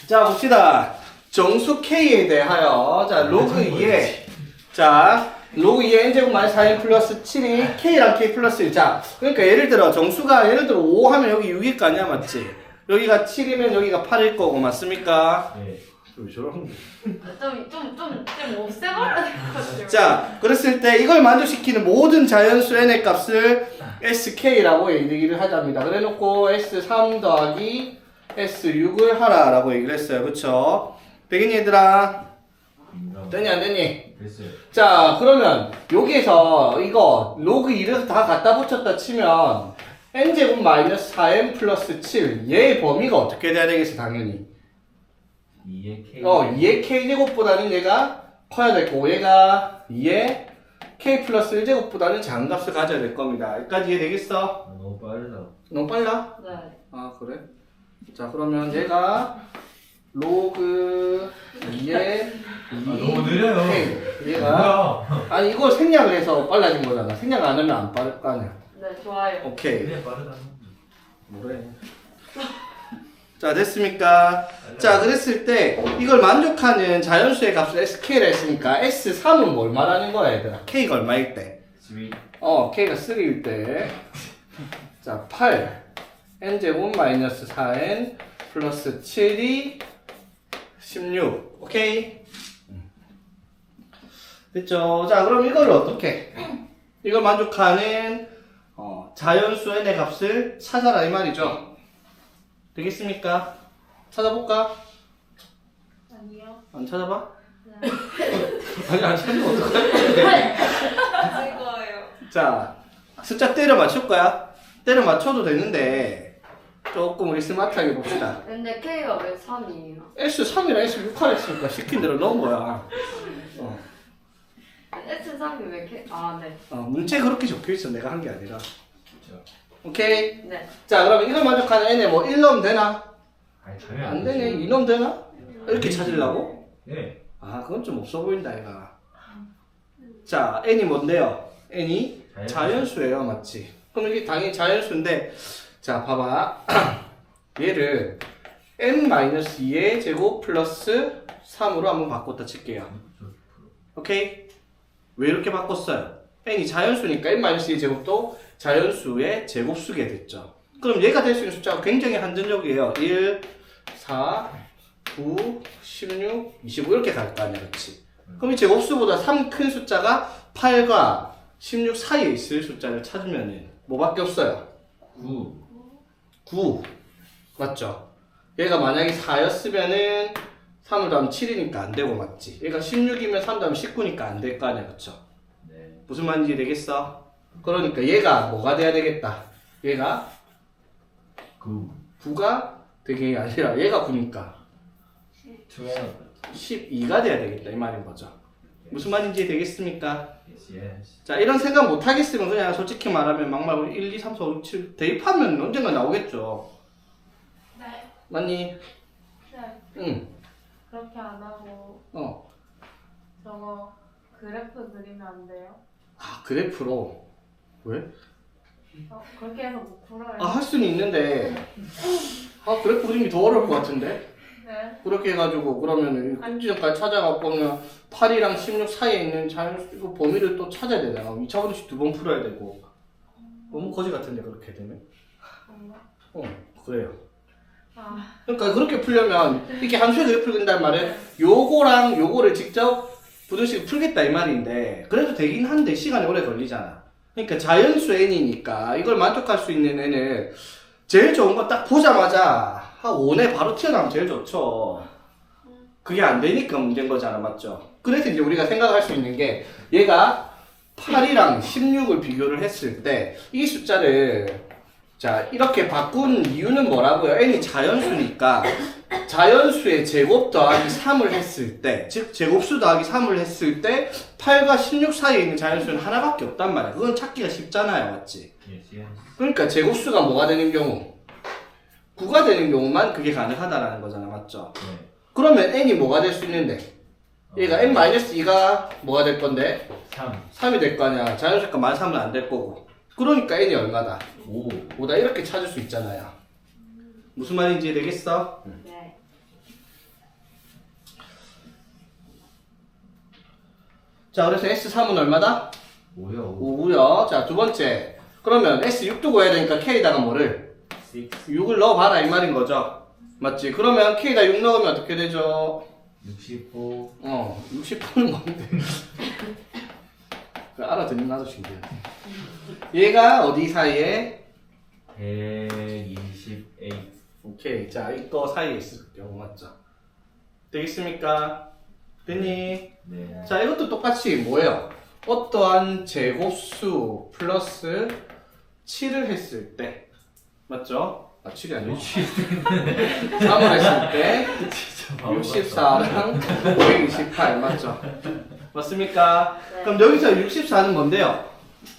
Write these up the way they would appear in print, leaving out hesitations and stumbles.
자, 봅시다. 정수 K에 대하여, 자, 로그 2에, 자, 로그 2에 n제곱 마이너스 4n 플러스 7이 K랑 K 플러스 1. 자, 그러니까 예를 들어, 정수가 예를 들어 5 하면 여기 6일 거 아니야, 맞지? 여기가 7이면 여기가 8일 거고, 맞습니까? 네. 왜 저런 좀 없애버려야 될 것 같아요. 자, 그랬을 때 이걸 만족시키는 모든 자연수 n의 값을 sk라고 얘기를 하답니다. 그래 놓고 s3 더하기 s6을 하라라고 얘기를 했어요. 그쵸? 되겠니 얘들아? 되니 안 되니? 됐어요. 자, 그러면 여기에서 이거 로그 2를 다 갖다 붙였다 치면 n제곱 마이너스 4n 플러스 7 얘의 범위가 어떻게 돼야 되겠어 당연히 2의 K. 2의 k제곱보다는 얘가 커야 될 거고 얘가 2의 k 플러스 1제곱보다는 작은 값을 가져야 될 겁니다. 여기까지 이해되겠어? 아, 너무 빠르다. 너무 빨라? 네. 아 그래? 자 그러면 얘가 로그 2의 너무 느려요. k 얘가 뭐야? 아니 이걸 생략을 해서 빨라진 거잖아. 생략 안 하면 안 빠를 거 아니야. 네, 좋아요. 오케이. 그냥 빠르다. 뭐래? 자 됐습니까? 자 그랬을 때 이걸 만족하는 자연수의 값을 sk라 했으니까 s3은 뭘 말하는 거야 얘들아? k가 얼마일 때? 3. k가 3일 때 자 8 n제곱 마이너스 4n 플러스 7이 16 오케이? 됐죠? 자 그럼 이걸 어떻게 이걸 만족하는 자연수 n의 값을 찾아라 이 말이죠. 되겠습니까? 찾아볼까? 아니요. 안 찾아봐? 네. 아니 안 찾으면 어떡해? 즐거워요. 자 숫자 때려 맞출 거야. 때려 맞춰도 되는데 조금 우리 스마트하게 봅시다. 근데 K가 왜 3이에요? S3이랑 S6 했으니까 시킨 대로 넣은 거야. S3이 왜 K? 아, 네. 문제 그렇게 적혀 있어. 내가 한 게 아니라. 그쵸. 오케이. 네. 자 그러면 이걸 만족하는 n에 뭐 1 넣으면 되나? 아니, 당연히 안 되네. 2 넣으면 되나? 이렇게 찾으려고? 네. 아 그건 좀 없어 보인다 얘가. 자 n이 뭔데요? n이 자연수예요, 맞지? 그럼 이게 당연히 자연수인데, 자 봐봐. 얘를 n-2의 제곱 플러스 3으로 한번 바꿨다 칠게요. 오케이? 왜 이렇게 바꿨어요? n이 자연수니까 n-2의 제곱도 자연수의 제곱수게 됐죠. 그럼 얘가 될 수 있는 숫자가 굉장히 한정적이에요. 1, 4, 9, 16, 25 이렇게 갈 거 아니야, 그렇지? 그럼 이 제곱수보다 3 큰 숫자가 8과 16 사이에 있을 숫자를 찾으면 뭐밖에 없어요? 9. 9 맞죠? 얘가 만약에 4였으면은 3을 더하면 7이니까 안 되고 맞지? 얘가 16이면 3 더하면 19니까 안 될 거 아니야, 그쵸? 네. 무슨 말인지 되겠어? 그러니까 얘가 뭐가 돼야 되겠다? 얘가 9. 9가 되게 아니라 얘가 9니까 12가 돼야 되겠다 이 말인 거죠. 무슨 말인지 되겠습니까? Yes, yes. 자 이런 생각 못 하겠으면 그냥 솔직히 말하면 막말 1, 2, 3, 4, 5, 6, 7 대입하면 언젠가 나오겠죠. 네. 맞니? 네. 응. 그렇게 안 하고 저거 그래프 그리면 안 돼요? 아 그래프로 왜? 그렇게 해서 못 풀어요. 할 수는 있는데 그래프 그림이 더 어려울 것 같은데 네. 그렇게 해가지고 그러면은 꼭지점까지 찾아가 보면 8이랑 16 사이에 있는 자연수 이거 범위를 또 찾아야 되잖아. 2차 분식 2번 풀어야 되고 너무 거지 같은데 그렇게 되면 뭔가? 그래요. 아, 그러니까 그렇게 풀려면 이렇게 함수의 그래프를 그린다는 말은 요거랑 요거를 직접 부등식을 풀겠다 이 말인데 그래도 되긴 한데 시간이 오래 걸리잖아. 그러니까 자연수 n이니까 이걸 만족할 수 있는 n을 제일 좋은 거 딱 보자마자 한 5내 바로 튀어나오면 제일 좋죠. 그게 안 되니까 문제인 거잖아, 맞죠? 그래서 이제 우리가 생각할 수 있는 게 얘가 8이랑 16을 비교를 했을 때 이 숫자를 자 이렇게 바꾼 이유는 뭐라고요? n이 자연수니까 자연수의 제곱 더하기 3을 했을 때 즉 제곱수 더하기 3을 했을 때 8과 16 사이에 있는 자연수는 하나밖에 없단 말이야. 그건 찾기가 쉽잖아요, 맞지? Yes, yes. 그러니까 제곱수가 뭐가 되는 경우 9가 되는 경우만 그게 가능하다라는 거잖아, 맞죠? 네. 그러면 n이 뭐가 될 수 있는데 얘가 n-2가 뭐가 될 건데 3. 3이 될 거 아니야. 자연수니까 만 3은 안 될 거고 그러니까 n이 얼마다? 5. 5다 이렇게 찾을 수 있잖아요. 무슨 말인지 되겠어? 네. 자, 그래서 S3은 얼마다? 5요. 5고요. 자, 두 번째. 그러면 S6도 구해야 되니까 K에다가 뭐를? 6. 6을 넣어봐라 이 말인 거죠. 맞지? 그러면 K에다 6 넣으면 어떻게 되죠? 65. 60%는 뭔데? 알아듣는 나도 신기해. 얘가 어디 사이에? 128. 오케이. 자, 이거 사이에 있을 경우 맞죠? 되겠습니까? 됐니? 네. 자, 이것도 똑같이 뭐예요? 어떠한 제곱수 플러스 7을 했을 때 맞죠? 아, 7이 아니고 3을 했을 때 64랑 128 맞죠? 맞습니까? 네. 그럼 여기서 64는 뭔데요?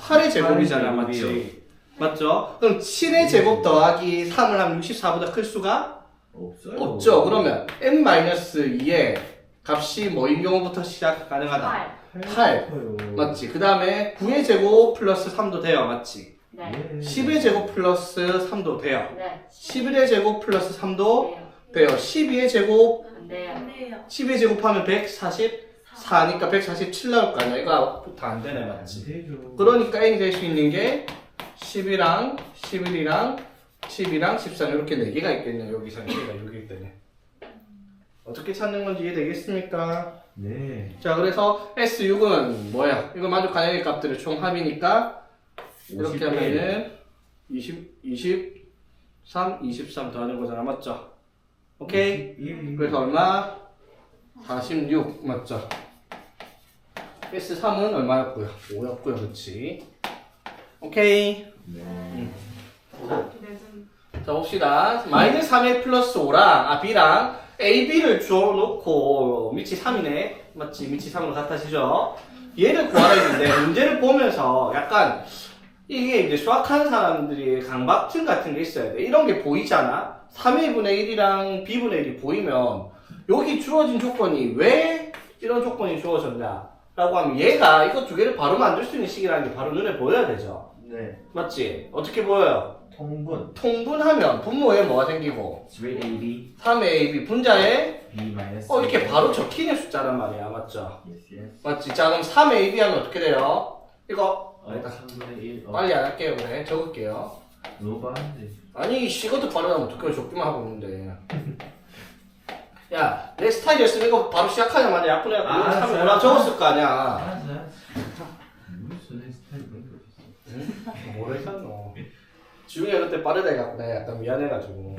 8의 제곱이잖아, 팔의 맞지? 제곱이요. 맞죠? 그럼 7의 제곱 더하기 3을 하면 64보다 클 수가 없어요. 없죠. 그러면 n-2의 값이 뭐인 경우부터 시작 가능하다? 8. 맞지? 그 다음에 9의 제곱 플러스 3도 돼요. 맞지? 네. 10의 제곱 플러스 3도 돼요. 네. 11의 제곱 플러스 3도 돼요. 돼요. 12의 제곱, 안 돼요. 12의 제곱하면 144니까 147 나올 거 아니야. 이거부터 안 되네. 맞지? 되죠. 그러니까 n이 될 수 있는 게 10이랑 11이랑 10이랑 13 이렇게 4개가 있겠네요. 여기서 4개가 여기 있다네. 어떻게 찾는 건지 이해되겠습니까? 네. 자, 그래서 S6은 뭐야? 이거 만족 가능의 값들의 총합이니까 이렇게 51. 하면은 23 더하는 거잖아. 맞죠? 오케이? 21. 그래서 얼마? 46 맞죠? S3은 얼마였고요? 5였고요. 그렇지? 오케이? 네. 자, 봅시다. 마이너스 3의 플러스 5랑 B랑 AB를 주어놓고 밑이 3이네. 맞지? 밑이 3으로 같아지죠? 얘를 구하라 했는데 문제를 보면서 약간 이게 이제 수학하는 사람들이 강박증 같은 게 있어야 돼. 이런 게 보이잖아? 3의 분의 1이랑 B분의 1이 보이면 여기 주어진 조건이 왜 이런 조건이 주어졌냐? 라고 하면 얘가 이거 두 개를 바로 만들 수 있는 식이라는 게 바로 눈에 보여야 되죠? 네. 맞지? 어떻게 보여요? 통분. 통분하면 분모에 뭐가 생기고 3AB. 3AB 분자에 B 마이너스. 이렇게 바로 적히는 숫자란 말이야. 맞죠? Yes, yes. 맞지? 자, 그럼 3AB 하면 어떻게 돼요? 이거 아니다. 3분의 1. 빨리 안 할게요. 그래. 적을게요. 너무 빠른데. 아니 이것도 빠르다면 어떻게 적기만 하고 있는데. 야, 내 스타일이었으면 이거 바로 시작하자마자 약분해 갖고 아, 3을 알았어요. 뭐라 적었을 거 아니야. 알았어. 무슨 내 스타일 그런 거 있어. 뭐를 샀노? 지웅이가 그때 빠르다 해갖고 내가 약간 미안해가지고.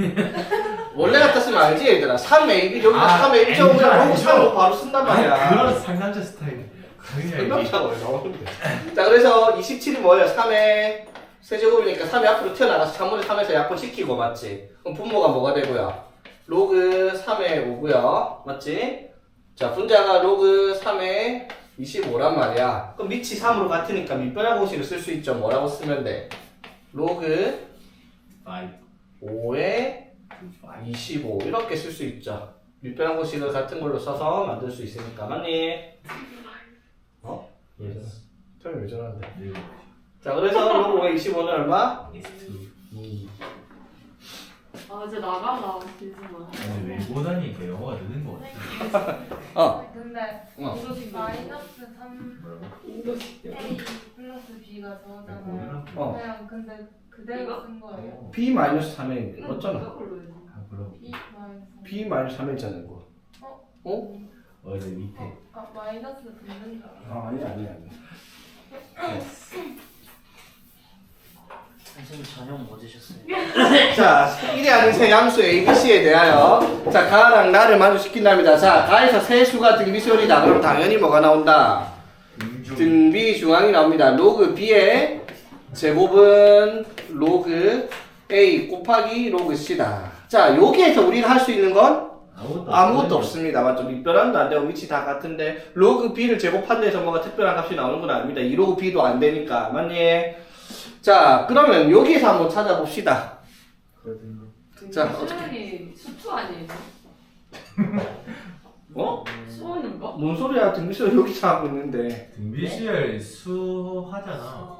원래 같았으면 알지 얘들아. 3AB 여기다 아, 3AB 적으면 N줄 로고 3로 바로 쓴단 말이야. 그런 상남자 스타일. 상남자가 왜 나오는데? 자, 그래서 27이 뭐예요? 3의 세제곱이니까 3이 앞으로 튀어나가서 3분의 3에서 약분시키고 맞지? 그럼 분모가 뭐가 되고요? 로그 3의 5고요. 맞지? 자, 분자가 로그 3의 25란 말이야. 그럼 밑이 3으로 같으니까 밑변화 공식을 쓸 수 있죠. 뭐라고 쓰면 돼? 로그 5의 25 이렇게 쓸 수 있죠. 밑변화 공식을 같은 걸로 써서 만들 수 있으니까. 맞니? 어? 예. 처음에 왜 저러는데? 네. 자, 그래서 로그 5의 25는 얼마? S2. 아, 이제 나가라. 진심아. 아니 외고다니까 영어가 느는 거 같아. 어. 근데 마이너스 3 뭐라고? A 플러스 B가 저거잖아요. 어. 그냥 근데 그대로 이거? 쓴 거예요. B-3에 맞잖아. 아 그럼. B 마이너스 B-3에 있잖아, 이거. 어? 어제 밑에. 마이너스 붙는 줄 알았어요. 아, 아니야. 선생님 저녁 뭐 드셨어요? 자, 1이 아닌 세 양수 ABC에 대하여 자, 가랑 나를 만족시킨답니다. 자, 가에서 세 수가 등비수열이다. 그럼 당연히 뭐가 나온다? 등비중앙이 나옵니다. 로그 B의 제곱은 로그 A 곱하기 로그 C다. 자, 여기에서 우리가 할 수 있는 건 아무것도 없습니다. 맞죠? 밑변환도 안 되고 위치 다 같은데 로그 B를 제곱한 데서 뭐가 특별한 값이 나오는 건 아닙니다. 2로그 B도 안 되니까. 맞니? 자, 그러면 여기에서 한번 찾아봅시다. 자, 어떻게? 수연이 수투 아니에요? 어? 수원인가? 뭔 소리야? 등비수열 여기서 하고 있는데. 등비수열 수하잖아.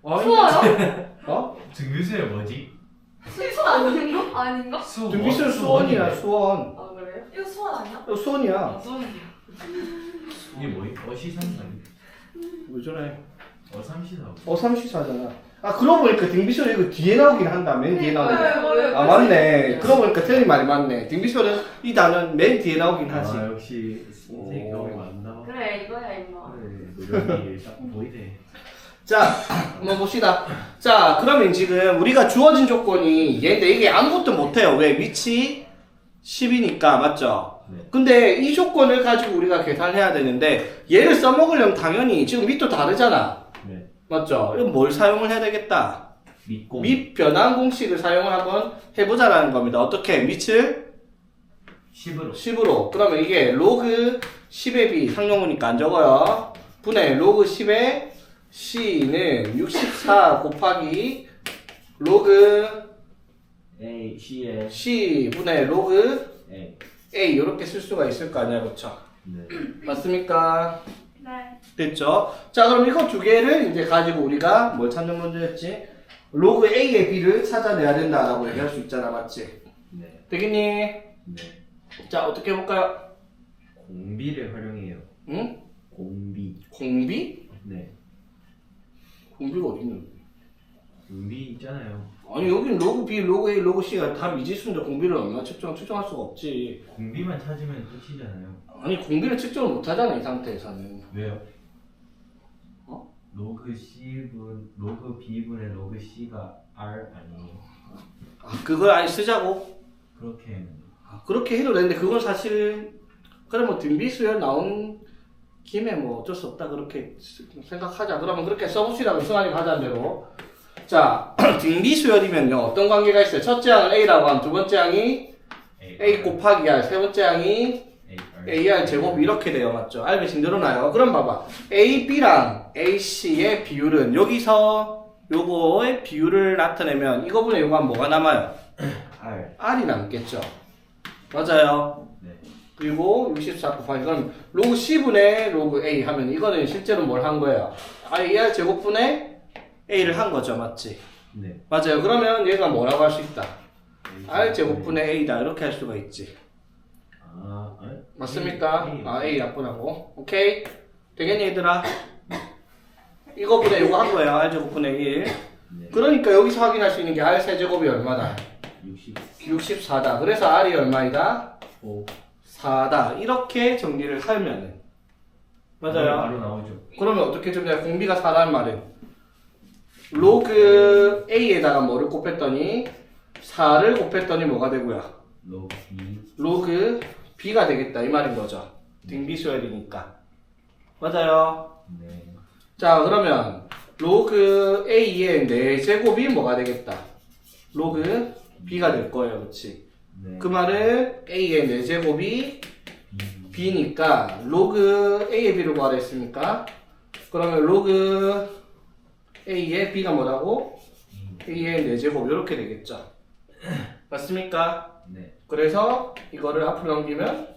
수어요? 어? 등비수열 뭐지? 수투 아닌가? 아닌가? 수. 등비수열 수원이야, 수원. 아, 그래요? 이거 수원 아니야? 수원이야. 아, 수원이요. 이게 뭐야? 어시선이 왜 저래? 어삼시사고. 어삼시사잖아. 아 그러고 보니까 등비수열 이거 뒤에 나오긴 한다. 맨 뒤에 나오긴. 아 맞네. 그러고 보니까 틀린 말이 맞네. 등비수열은 이 단어는 맨 뒤에 나오긴 하지. 아 역시 인생 경험이 많나? 그래 이거야 임마. 그래 노력이 딱 보이네. 자, 한번 봅시다. 자, 그러면 지금 우리가 주어진 조건이 얘인데 이게 아무것도 못해요. 왜? 위치 10이니까 맞죠? 네. 근데 이 조건을 가지고 우리가 계산해야 되는데 얘를 써먹으려면 당연히 지금 밑도 다르잖아. 네. 맞죠? 이건 뭘 사용을 해야 되겠다? 밑공. 밑 변환 공식을 사용을 한번 해보자라는 겁니다. 어떻게? 밑을 10으로. 10으로. 그러면 이게 로그 10의 b 상용우니까 안 적어요. 분의 로그 10의 c는 64 곱하기 로그 A C에 c 분의 로그 A. a 이렇게 쓸 수가 있을 거 아니야, 그쵸? 네. 맞습니까? 네. 됐죠? 자, 그럼 이거 두 개를 이제 가지고 우리가 뭘 찾는 문제였지? 로그 a의 b를 찾아내야 된다라고 얘기할 수 있잖아, 맞지? 네. 되겠니? 네. 자, 어떻게 해볼까요? 공비를 활용해요. 응? 공비. 공비? 네. 공비가 어디 있는데? 공비 있잖아요. 아니 여긴 로그 B, 로그 A, 로그 C가 다 미지수인데 공비를 얼마나 측정할 수가 없지. 공비만 찾으면 끝이잖아요. 아니 공비를 측정을 못하잖아 이 상태에서는. 왜요? 어? 로그 C분, 로그 B분의 로그 C가 R 아니에요. 아 그걸 아예 쓰자고? 그렇게 아, 그렇게 해도 되는데 그건 사실 그래 뭐 등비수열 나온 김에 뭐 어쩔 수 없다 그렇게 생각하자. 그러면 그렇게 써봅시다. 승환이가 하자는 대로. 자 등비수열이면요 어떤 관계가 있어요? 첫째 항을 A라고 하면 두 번째 항이 A 곱하기 R, 세 번째 항이 AR 제곱 이렇게 돼요. 맞죠? 알배식 늘어나요. 그럼 봐봐. AB랑 AC의 비율은 여기서 요거의 비율을 나타내면 이거분의 요거 하면 뭐가 남아요? R. R이 남겠죠. 맞아요. 네. 그리고 64 곱하기 그럼 로그 C분의 로그 A 하면 이거는 실제로 뭘 한 거예요? AR 제곱분의 A를 한 거죠. 맞지? 네. 맞아요. 그러면 얘가 뭐라고 할 수 있다? R 제곱분의 A다 이렇게 할 수가 있지. 아, R? 맞습니까? A. 아, A 약분하고. 오케이? 되겠니, 얘들아? 이거보다 이거 한 거예요. R 제곱분의 1. 네. 그러니까 여기서 확인할 수 있는 게 R 세제곱이 얼마다? 60. 64다. 그래서 R이 얼마이다? 5. 4다. 이렇게 정리를 하면은. 맞아요. 바로 나오죠. 그러면 어떻게 정리해? 공비가 4라는 말은? 로그 A에다가 뭐를 곱했더니 4를 곱했더니 뭐가 되고요? 로그 B. 로그 B가 되겠다. 이 말인 거죠. 등비수열이니까. 맞아요. 네. 자, 그러면 로그 A의 4제곱이 뭐가 되겠다? 로그 B가 될 거예요. 그치? 네. 그 말은 A의 4제곱이 B. B니까 로그 A의 B를 구하라 했습니까? 그러면 로그 A의 B가 뭐라고? A의 4제곱 이렇게 되겠죠. 맞습니까? 네. 그래서 이거를 앞으로 넘기면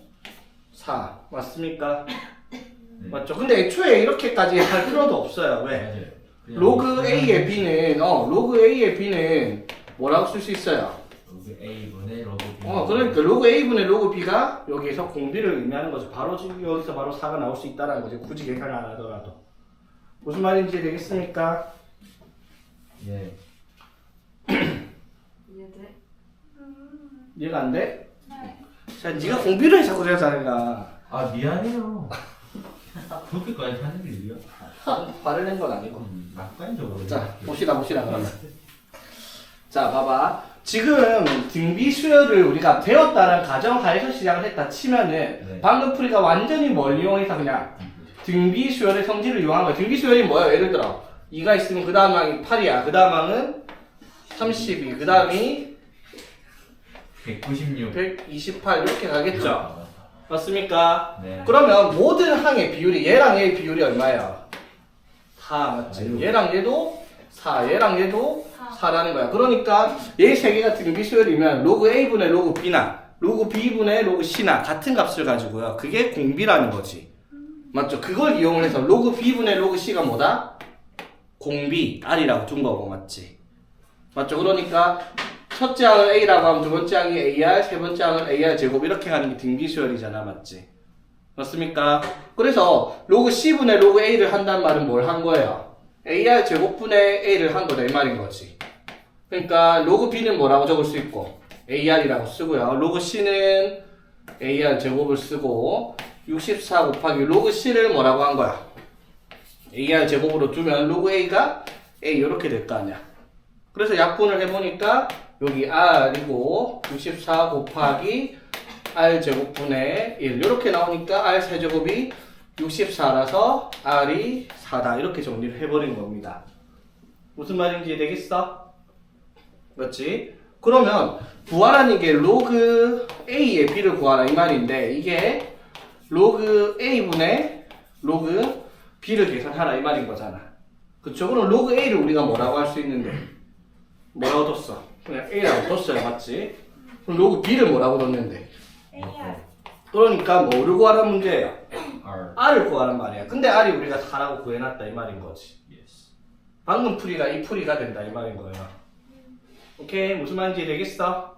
4 맞습니까? 네. 맞죠? 근데 애초에 이렇게까지 할 필요도 없어요. 왜? 맞아요. 그냥 로그 A의 B는 로그 A의 B는 뭐라고 쓸 수 있어요? 로그 A분의 로그 B. 그러니까 로그 A분의 로그 B가 여기에서 공비를 의미하는 거죠. 바로 지금 여기서 바로 4가 나올 수 있다는 거죠. 굳이 계산을 안 하더라도. 무슨 말인지 되겠습니까? 예. 얘들. 이해가 안 돼? 네. 자, 네가 공비를 자꾸 그러잖아. 아 미안해요. 그렇게까지 하는 일이요? 화를 낸 건 아니고. 낙관적으로. 자, 봅시다 그러면. 자, 봐봐. 지금 등비 수열을 우리가 배웠다는 가정하에서 시작을 했다 치면은 네. 방금 풀이가 완전히 뭘 이용해서 그냥 등비 수열의 성질을 이용한 거야. 등비 수열이 뭐야? 예를 들어 2가 있으면 그 다음 항이 8이야. 그 다음 항은 32. 그 다음이 196. 128 이렇게 가겠죠. 맞습니까? 네. 그러면 모든 항의 비율이 얘랑 얘의 비율이 얼마예요? 4 맞지? 아유. 얘랑 얘도 4, 얘랑 얘도 4. 4라는 거야. 그러니까 얘 세 개가 등비수열이면 로그 A분의 로그 B나 로그 B분의 로그 C나 같은 값을 가지고요. 그게 공비라는 거지. 맞죠? 그걸 이용을 해서 로그 B분의 로그 C가 뭐다? 공비, R이라고 둔 거고 맞지? 맞죠? 그러니까 첫째 항을 A라고 하면 두 번째 항이 AR, 세 번째 항은 AR 제곱 이렇게 가는 게 등비수열이잖아. 맞지? 맞습니까? 그래서 로그 C분의 로그 A를 한다는 말은 뭘 한 거예요? AR 제곱분의 A를 한 거다 이 말인 거지. 그러니까 로그 B는 뭐라고 적을 수 있고 AR이라고 쓰고요. 로그 C는 AR 제곱을 쓰고 64 곱하기 로그 C를 뭐라고 한 거야? AR 제곱으로 두면 로그 A가 A 이렇게 될 거 아니야. 그래서 약분을 해보니까 여기 R이고 64 곱하기 R 제곱분의 1 이렇게 나오니까 R 세제곱이 64라서 R이 4다 이렇게 정리를 해버린 겁니다. 무슨 말인지 되겠어? 맞지? 그러면 구하라는 게 로그 A의 B를 구하라 이 말인데 이게 로그 A분의 로그 B를 계산하라 이 말인 거잖아. 그쵸? 그럼 로그 A를 우리가 뭐라고 할 수 있는데 뭐라고 뒀어? 그냥 A라고 뒀어요 맞지? 그럼 로그 B를 뭐라고 뒀는데 AR. 그러니까 뭐를 구하라는 문제예요? R. R을 구하란 말이야. 근데 R이 우리가 4라고 구해놨다 이 말인 거지. Yes. 방금 풀이가 이 풀이가 된다 이 말인 거예요. 오케이 무슨 말인지 되겠어?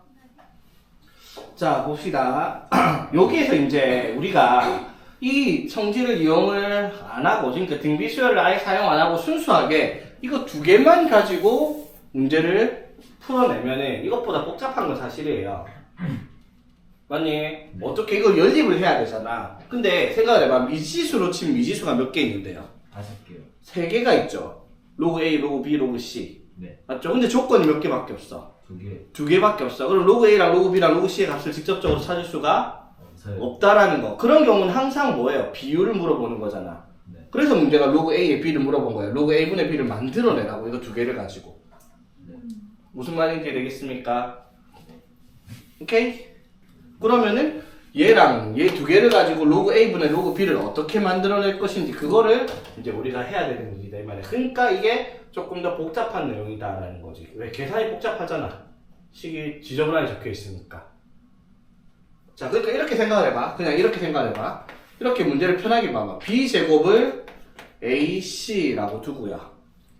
자 봅시다. 여기에서 이제 우리가 이 청지를 이용을 안 하고 그러니까 등비수열을 아예 사용 안 하고 순수하게 이거 두 개만 가지고 문제를 풀어내면은 이것보다 복잡한 건 사실이에요. 맞니? 어떻게 이거 연립을 해야 되잖아. 근데 생각을 해봐. 미지수로 치면 미지수가 몇 개 있는데요? 5개요. 3개가 있죠. 로그 A, 로그 B, 로그 C. 네. 맞죠? 근데 조건이 몇 개밖에 없어. 2개. 2개밖에 없어. 그럼 로그 A랑 로그 B랑 로그 C의 값을 직접적으로 찾을 수가 없어요. 없다라는 거. 그런 경우는 항상 뭐예요? 비율을 물어보는 거잖아. 네. 그래서 문제가 로그 A의 B를 물어본 거예요. 로그 A분의 B를 만들어내라고. 이거 2개를 가지고. 네. 무슨 말인지 되겠습니까? 오케이? 그러면은 얘랑 얘 2개를 가지고 로그 A분의 로그 B를 어떻게 만들어낼 것인지 그거를 이제 우리가 해야 되는 일이다 이 말이야. 그러니까 이게 조금 더 복잡한 내용이다라는 거지. 왜? 계산이 복잡하잖아. 식이 지저분하게 적혀 있으니까. 자, 그러니까 이렇게 생각을 해봐. 그냥 이렇게 생각을 해봐. 이렇게 문제를 편하게 봐봐. B제곱을 AC라고 두고요.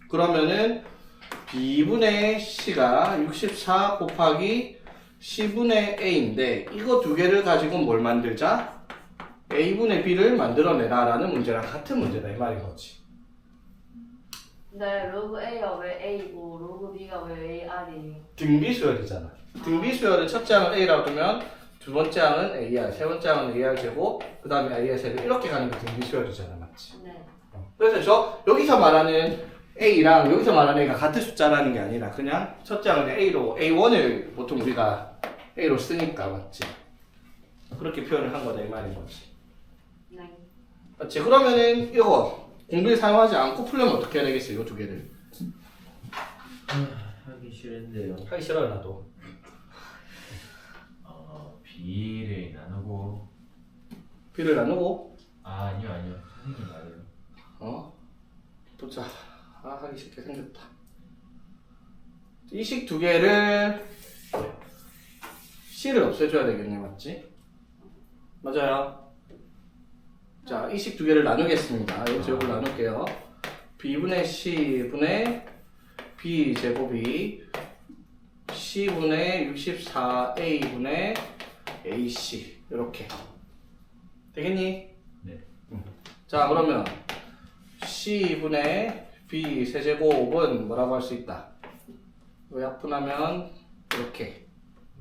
그러면은 B분의 C가 64 곱하기 C분의 A인데 이거 2개를 가지고 뭘 만들자? A분의 B를 만들어내라 라는 문제랑 같은 문제다 이 말인 거지. 네, 로그 A가 왜 A고 로그 B가 왜 AR이에요? 등비수열이잖아. 등비수열은 첫째 항을 A라고 두면 두 번째 항은 AR, 세 번째 항은 AR 제곱, 그 다음에 AR 세곱 이렇게 가는 게 등비수열이잖아, 맞지? 네. 그래서 저 여기서 말하는 A랑 여기서 말하는 A가 같은 숫자라는 게 아니라 그냥 첫째 항은 A로 A1을 보통 우리가 A로 쓰니까 맞지? 그렇게 표현을 한 거다 이 말인 거지. 네. 맞지? 그러면은 이거 공비를 사용하지 않고 풀려면 어떻게 해야 되겠어? 이거 2개를 하기 싫은데요. 하기 싫어요 나도. B를 나누고. B를 나누고 아니요. 선생님 말해요. 보자. 하기 쉽게 생겼다. 이 식 2개를 C를 없애줘야 되겠네, 맞지? 맞아요. 자, 이 식 2개를 나누겠습니다. 이 제곱을 나눌게요. B분의 C분의 B 제곱이 C분의 64A분의 AC 이렇게 되겠니? 네. 자, 그러면 C분의 B 세제곱은 뭐라고 할 수 있다? 이거 약분하면 이렇게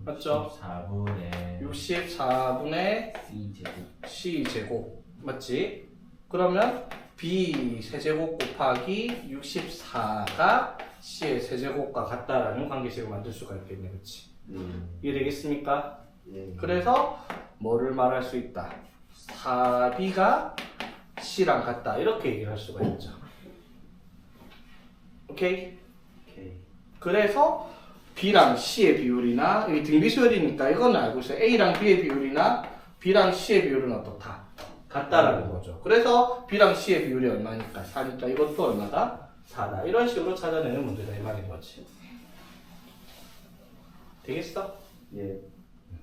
맞죠? 64분의 64분의 C제곱. C제곱 맞지? 그러면 B 세제곱 곱하기 64가 C의 세제곱과 같다라는 관계식을 만들 수가 있겠네, 그치? 이해되겠습니까? 네. 그래서 뭐를 말할 수 있다? 4B가 C랑 같다 이렇게 얘기를 할 수가 있죠. 오케이? 오케이. 그래서 B랑 C의 비율이나 여기 등비수열이니까 이건 알고 있어요. A랑 B의 비율이나 B랑 C의 비율은 어떻다? 같다라는 거죠. 그래서 B랑 C의 비율이 얼마니까? 4니까 이것도 얼마다? 4다. 이런 식으로 찾아내는 문제다 이 말인 거지. 되겠어? 예.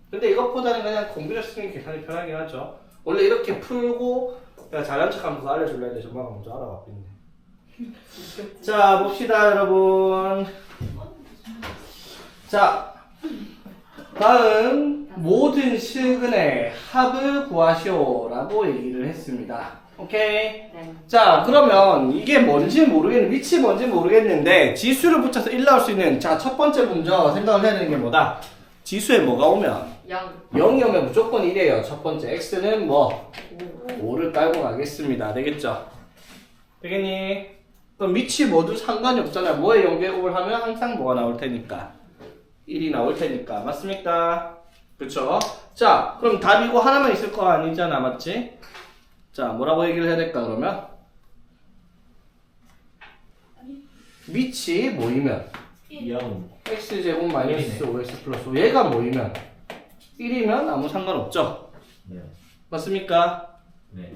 근데 이것보다는 그냥 공비를 쓰는 게 계산이 편하긴 하죠. 원래 이렇게 풀고 내가 잘한 척하면 그거 알려줄라 했는데 정말 먼저 알아봤겠네. 자 봅시다 여러분. 자 다음 모든 식은의 합을 구하시오라고 얘기를 했습니다. 오케이? 네. 자, 그러면 이게 뭔지 모르겠는데, 위치 뭔지 모르겠는데, 지수를 붙여서 1 나올 수 있는, 자, 첫 번째 문제 생각을 해야 되는 게 뭐다? 지수에 뭐가 오면? 0. 0이 오면 무조건 1이에요. 첫 번째. x는 뭐? 5를 깔고 가겠습니다. 되겠죠? 되겠니? 그럼 위치 뭐든 상관이 없잖아요. 뭐에 0제곱을 하면 항상 뭐가 나올 테니까. 1이 나올 테니까. 맞습니까? 그쵸? 자, 그럼 답 이거 하나만 있을 거 아니잖아. 맞지? 자, 뭐라고 얘기를 해야 될까, 그러면? 위치 모이면 0. x제곱 마이너스 5x 플러스 5. 얘가 모이면 1이면 아무 상관없죠? 네. 맞습니까? 네.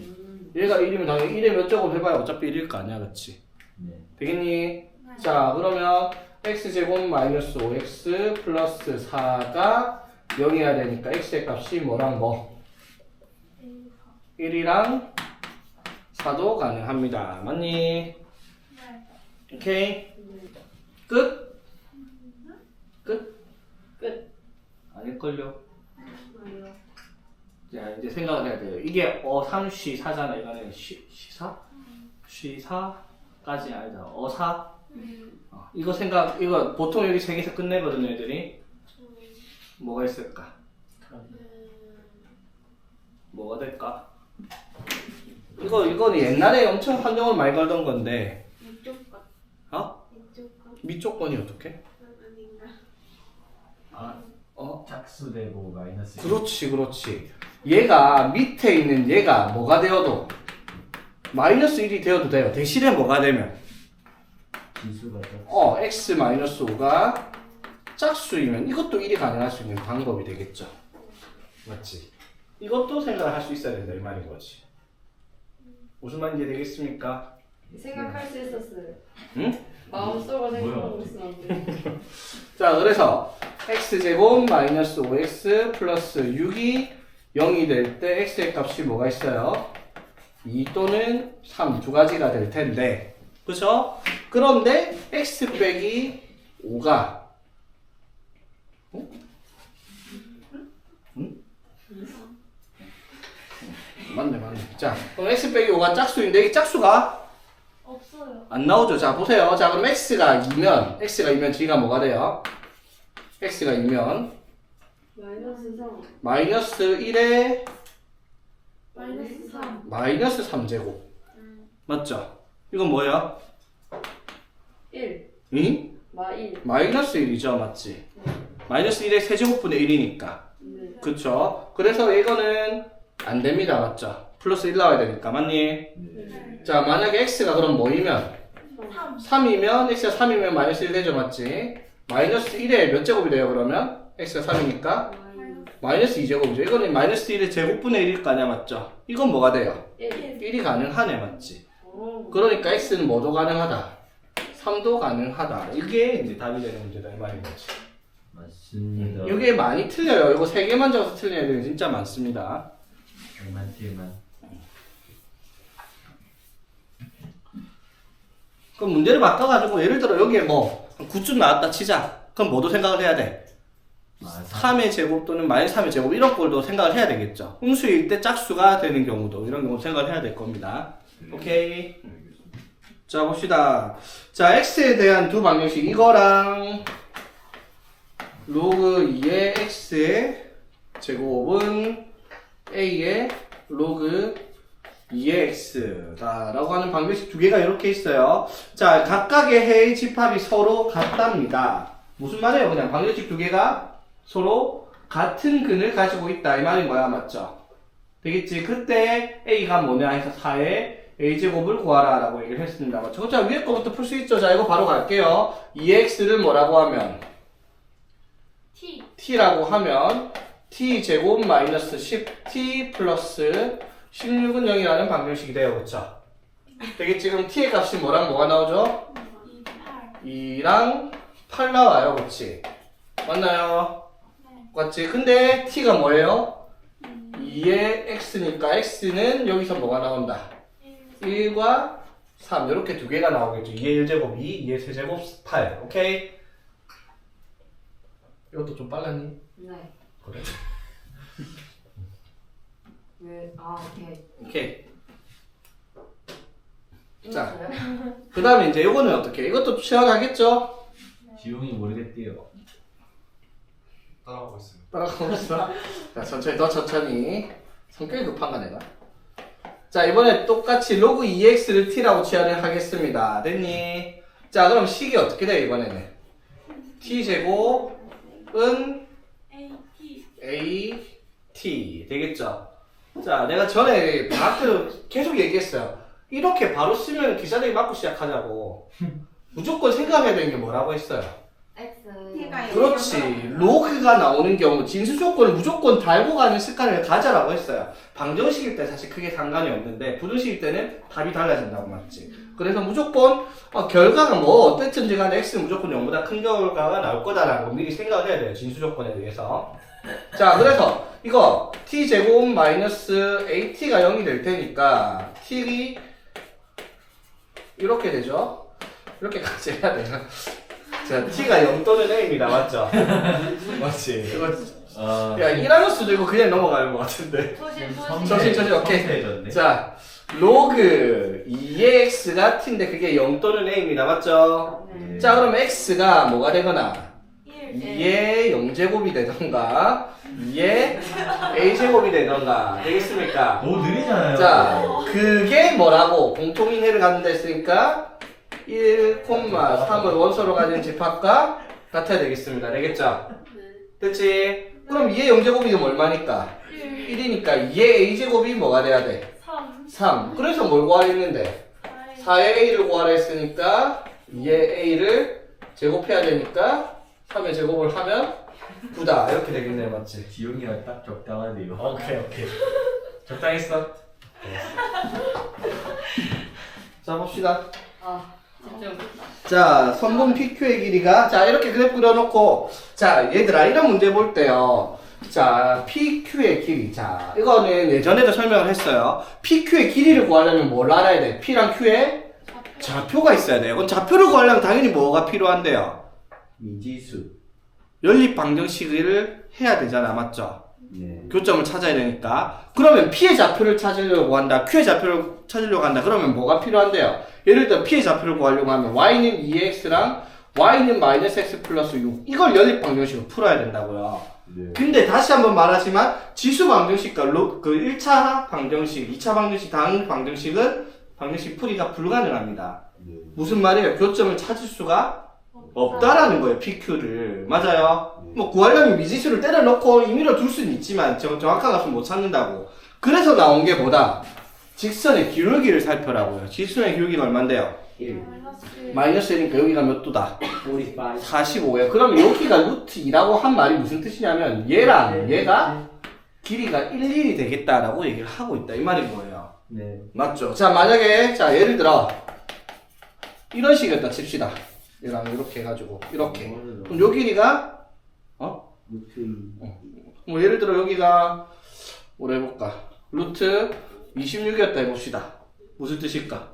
얘가 1이면 당연히 1에 몇 제곱 해봐야 어차피 1일 거 아니야, 그치? 네. 되겠니? 자, 그러면 x제곱 마이너스 5x 플러스 4가 0이어야 되니까 x의 값이 뭐랑 뭐? 1이랑 4도 가능합니다. 맞니? 오케이? 끝? 끝? 끝. 아닐걸요? 자, 이제 생각을 해야 돼요. 이게 3, 쉬, 4잖아. 이거는 시사? 쉬사까지 아니다. 어사? 이거 보통 여기 세 개에서 끝내거든요, 애들이. 뭐가 있을까? 뭐가 될까? 이거는 옛날에 엄청 환경을 많이 걸던 건데. 이쪽과 어? 이쪽과 밑조건이 어떻게? 아닌가? 짝수되고 마이너스. 그렇지. 얘가 밑에 있는 얘가 뭐가 되어도 마이너스 1이 되어도 돼요. 대신에 뭐가 되면 지수가 x 마이너스 5가 짝수이면 이것도 1이 가능할 수 있는 방법이 되겠죠. 맞지? 이것도 생각을 할 수 있어야 된다 이 말인 거지. 무슨 말인지 되겠습니까? 생각할 수 있었어요. 응? 마음속으로 생각하고 뭐야? 있었는데. 자, 그래서 x제곱 마이너스 5x 플러스 6이 0이 될 때 x의 값이 뭐가 있어요? 2 또는 3 두 가지가 될 텐데, 그죠? 그런데 x 빼기 5가 맞네. 자, 그럼 x 빼기 5가 짝수인데 이 짝수가 없어요. 안 나오죠. 자, 보세요. 자, 그럼 x가 2면 g가 뭐가 돼요? x가 2면 마이너스 3. 마이너스 1에 마이너스 3. 마이너스 3제곱. 맞죠? 이건 뭐야? 1. 응? 마 1. 마이너스 1이죠. 맞지? 마이너스 1의 세제곱분의 1이니까. 네. 그쵸? 그래서 이거는 안 됩니다. 맞죠? 플러스 1 나와야 되니까. 맞니? 네. 자, 만약에 x가 그럼 뭐이면? 3이면, x가 3이면 마이너스 1 되죠. 맞지? 마이너스 1에 몇 제곱이 돼요, 그러면? x가 3이니까? 마이너스 2제곱이죠. 이거는 마이너스 1의 제곱분의 1일 거 아니야, 맞죠? 이건 뭐가 돼요? 1. 1이 가능하네, 맞지? 오. 그러니까 x는 뭐도 가능하다? 3도 가능하다. 이게 이제 답이 되는 문제다, 이 말인 거지. 맞습니다. 이게 많이 틀려요. 이거 3개만 적어서 틀린 애들이 진짜 많습니다. 정말 틀만. 그럼 문제를 바꿔가지고 예를 들어 여기에 뭐 9쯤 나왔다 치자. 그럼 뭐도 생각을 해야 돼? 3의 제곱 또는 마이너스 3의 제곱 이런 꼴도 생각을 해야 되겠죠. 음수일 때 짝수가 되는 경우도 이런 경우 생각을 해야 될 겁니다. 오케이. 자, 봅시다. 자, x에 대한 두 방정식 이거랑 로그 2의 x의 제곱은 a의 로그 2의 x다라고 하는 방정식 두 개가 이렇게 있어요. 자, 각각의 해의 집합이 서로 같답니다. 무슨 말이에요? 그냥 방정식 두 개가 서로 같은 근을 가지고 있다 이 말인 거야. 맞죠? 되겠지? 그때 a가 뭐냐 해서 4의 a제곱을 구하라 라고 얘기를 했습니다. 맞죠? 자, 위에 거부터 풀 수 있죠? 자, 이거 바로 갈게요. 2x를 뭐라고 하면 T. t라고 하면 t제곱 마이너스 10t 플러스 16은 0이라는 방정식이 돼요. 그쵸? 되겠지? 그럼 t의 값이 뭐랑 뭐가 나오죠? 2랑 8 나와요. 그치? 맞나요? 맞지? 근데 t가 뭐예요? 2의 x니까 x는 여기서 뭐가 나온다? 1과 3 이렇게 두 개가 나오겠죠. 2의 1제곱 2, 2의 세제곱 8. 오케이? 이것도 좀 빨랐니? 네. 그래. 왜? 아 오케이. 오케이. 자. 끝났어요? 그 다음에 이제 요거는 어떻게? 이것도 시작하겠죠? 지용이 모르겠대요. 따라가고 있어요. 따라가고 있어. 자, 천천히, 더 천천히. 성격이 급한가, 내가? 자, 이번에 똑같이 로그 2x를 t라고 취하를 하겠습니다. 됐니? 자, 그럼 식이 어떻게 돼, 이번에는? t제곱은 AT. at. 되겠죠? 자, 내가 전에 방학 때 계속 얘기했어요. 이렇게 바로 쓰면 기사들이 맞고 시작하자고. 무조건 생각해야 되는 게 뭐라고 했어요? X. T가 그렇지. 로그가 나오는 경우 진수 조건을 무조건 달고 가는 습관을 가져라고 했어요. 방정식일 때 사실 크게 상관이 없는데 부등식일 때는 답이 달라진다고 맞지. 그래서 무조건 결과가 뭐 어쨌든지 간에 x는 무조건 0보다 큰 결과가 나올 거다라고 미리 생각을 해야 돼요. 진수 조건에 의해서. 자, 그래서 이거 t제곱 마이너스 at가 0이 될 테니까 t이 이렇게 되죠. 이렇게까지 해야 돼요. 자, t가 0 또는 a입니다. 맞죠? 맞지? 이거 야, 1하는 수도 있고 그냥 넘어가는 것 같은데. 조심, 오케이. 자, 로그 2의 x가 t인데 그게 0 또는 a입니다. 맞죠? 네. 자, 그럼 x가 뭐가 되거나 1. 2의 0제곱이 되던가 2의 a제곱이 되던가 되겠습니까? 너무 느리잖아요. 자, 그게 뭐라고? 공통인해를 갖는다 했으니까 1,3을 원소로 가진 집합과 같아야 되겠습니다. 되겠죠? 됐지? 그럼 2의 0제곱이 얼마니까? 1이니까 2의 a제곱이 뭐가 돼야 돼? 3. 3. 그래서 뭘 구하랬는데? 4의 a를 구하라 했으니까 2의 a를 제곱해야 되니까 3의 제곱을 하면 9다. 이렇게 되겠네요. 맞지? 지용이가 딱 적당하네요. 오케이. 적당했어? 자, 봅시다. 아 집중. 자, 선분 PQ의 길이가 자 이렇게 그래프 그려놓고 자 얘들아 이런 문제 볼 때요. 자 PQ의 길이 자 이거는 예전에도 설명을 했어요. PQ의 길이를 구하려면 뭘 알아야 돼? P랑 Q의 좌표가 있어야 돼요. 그럼 좌표를 구하려면 당연히 뭐가 필요한데요? 미지수. 연립 방정식을 해야 되잖아. 맞죠? 네. 교점을 찾아야 되니까. 그러면 P의 좌표를 찾으려고 한다. Q의 좌표를 찾으려고 한다. 그러면 뭐가 필요한데요? 예를 들어 P의 좌표를 구하려고 하면 Y는 2x랑 Y는 마이너스 x 플러스 6. 이걸 연립 방정식으로 풀어야 된다고요. 네. 근데 다시 한번 말하지만 지수 방정식과 그 1차 방정식, 2차 방정식, 다음 방정식은 방정식 풀이가 불가능합니다. 네. 무슨 말이에요? 교점을 찾을 수가 없다라는 거예요. PQ를. 맞아요. 뭐 구하려면 미지수를 때려넣고 임의로 둘 수는 있지만 정확한 값은 못 찾는다고. 그래서 나온 게 뭐다? 직선의 기울기를 살펴라고요. 직선의 기울기가 얼만데요? 1. 마이너스 1이니까 여기가 몇 도다? 45. 45예요. 그럼 여기가 루트 2라고 한 말이 무슨 뜻이냐면 얘랑 얘가 길이가 11이 되겠다라고 얘기를 하고 있다. 이 말인 거예요. 네. 맞죠? 자, 만약에 자 예를 들어 이런 식이었다 칩시다. 얘랑 이렇게 해가지고 이렇게. 그럼 요 길이가 루트 뭐 예를 들어 여기가 뭐라 해볼까? 루트 26이었다 해봅시다. 무슨 뜻일까?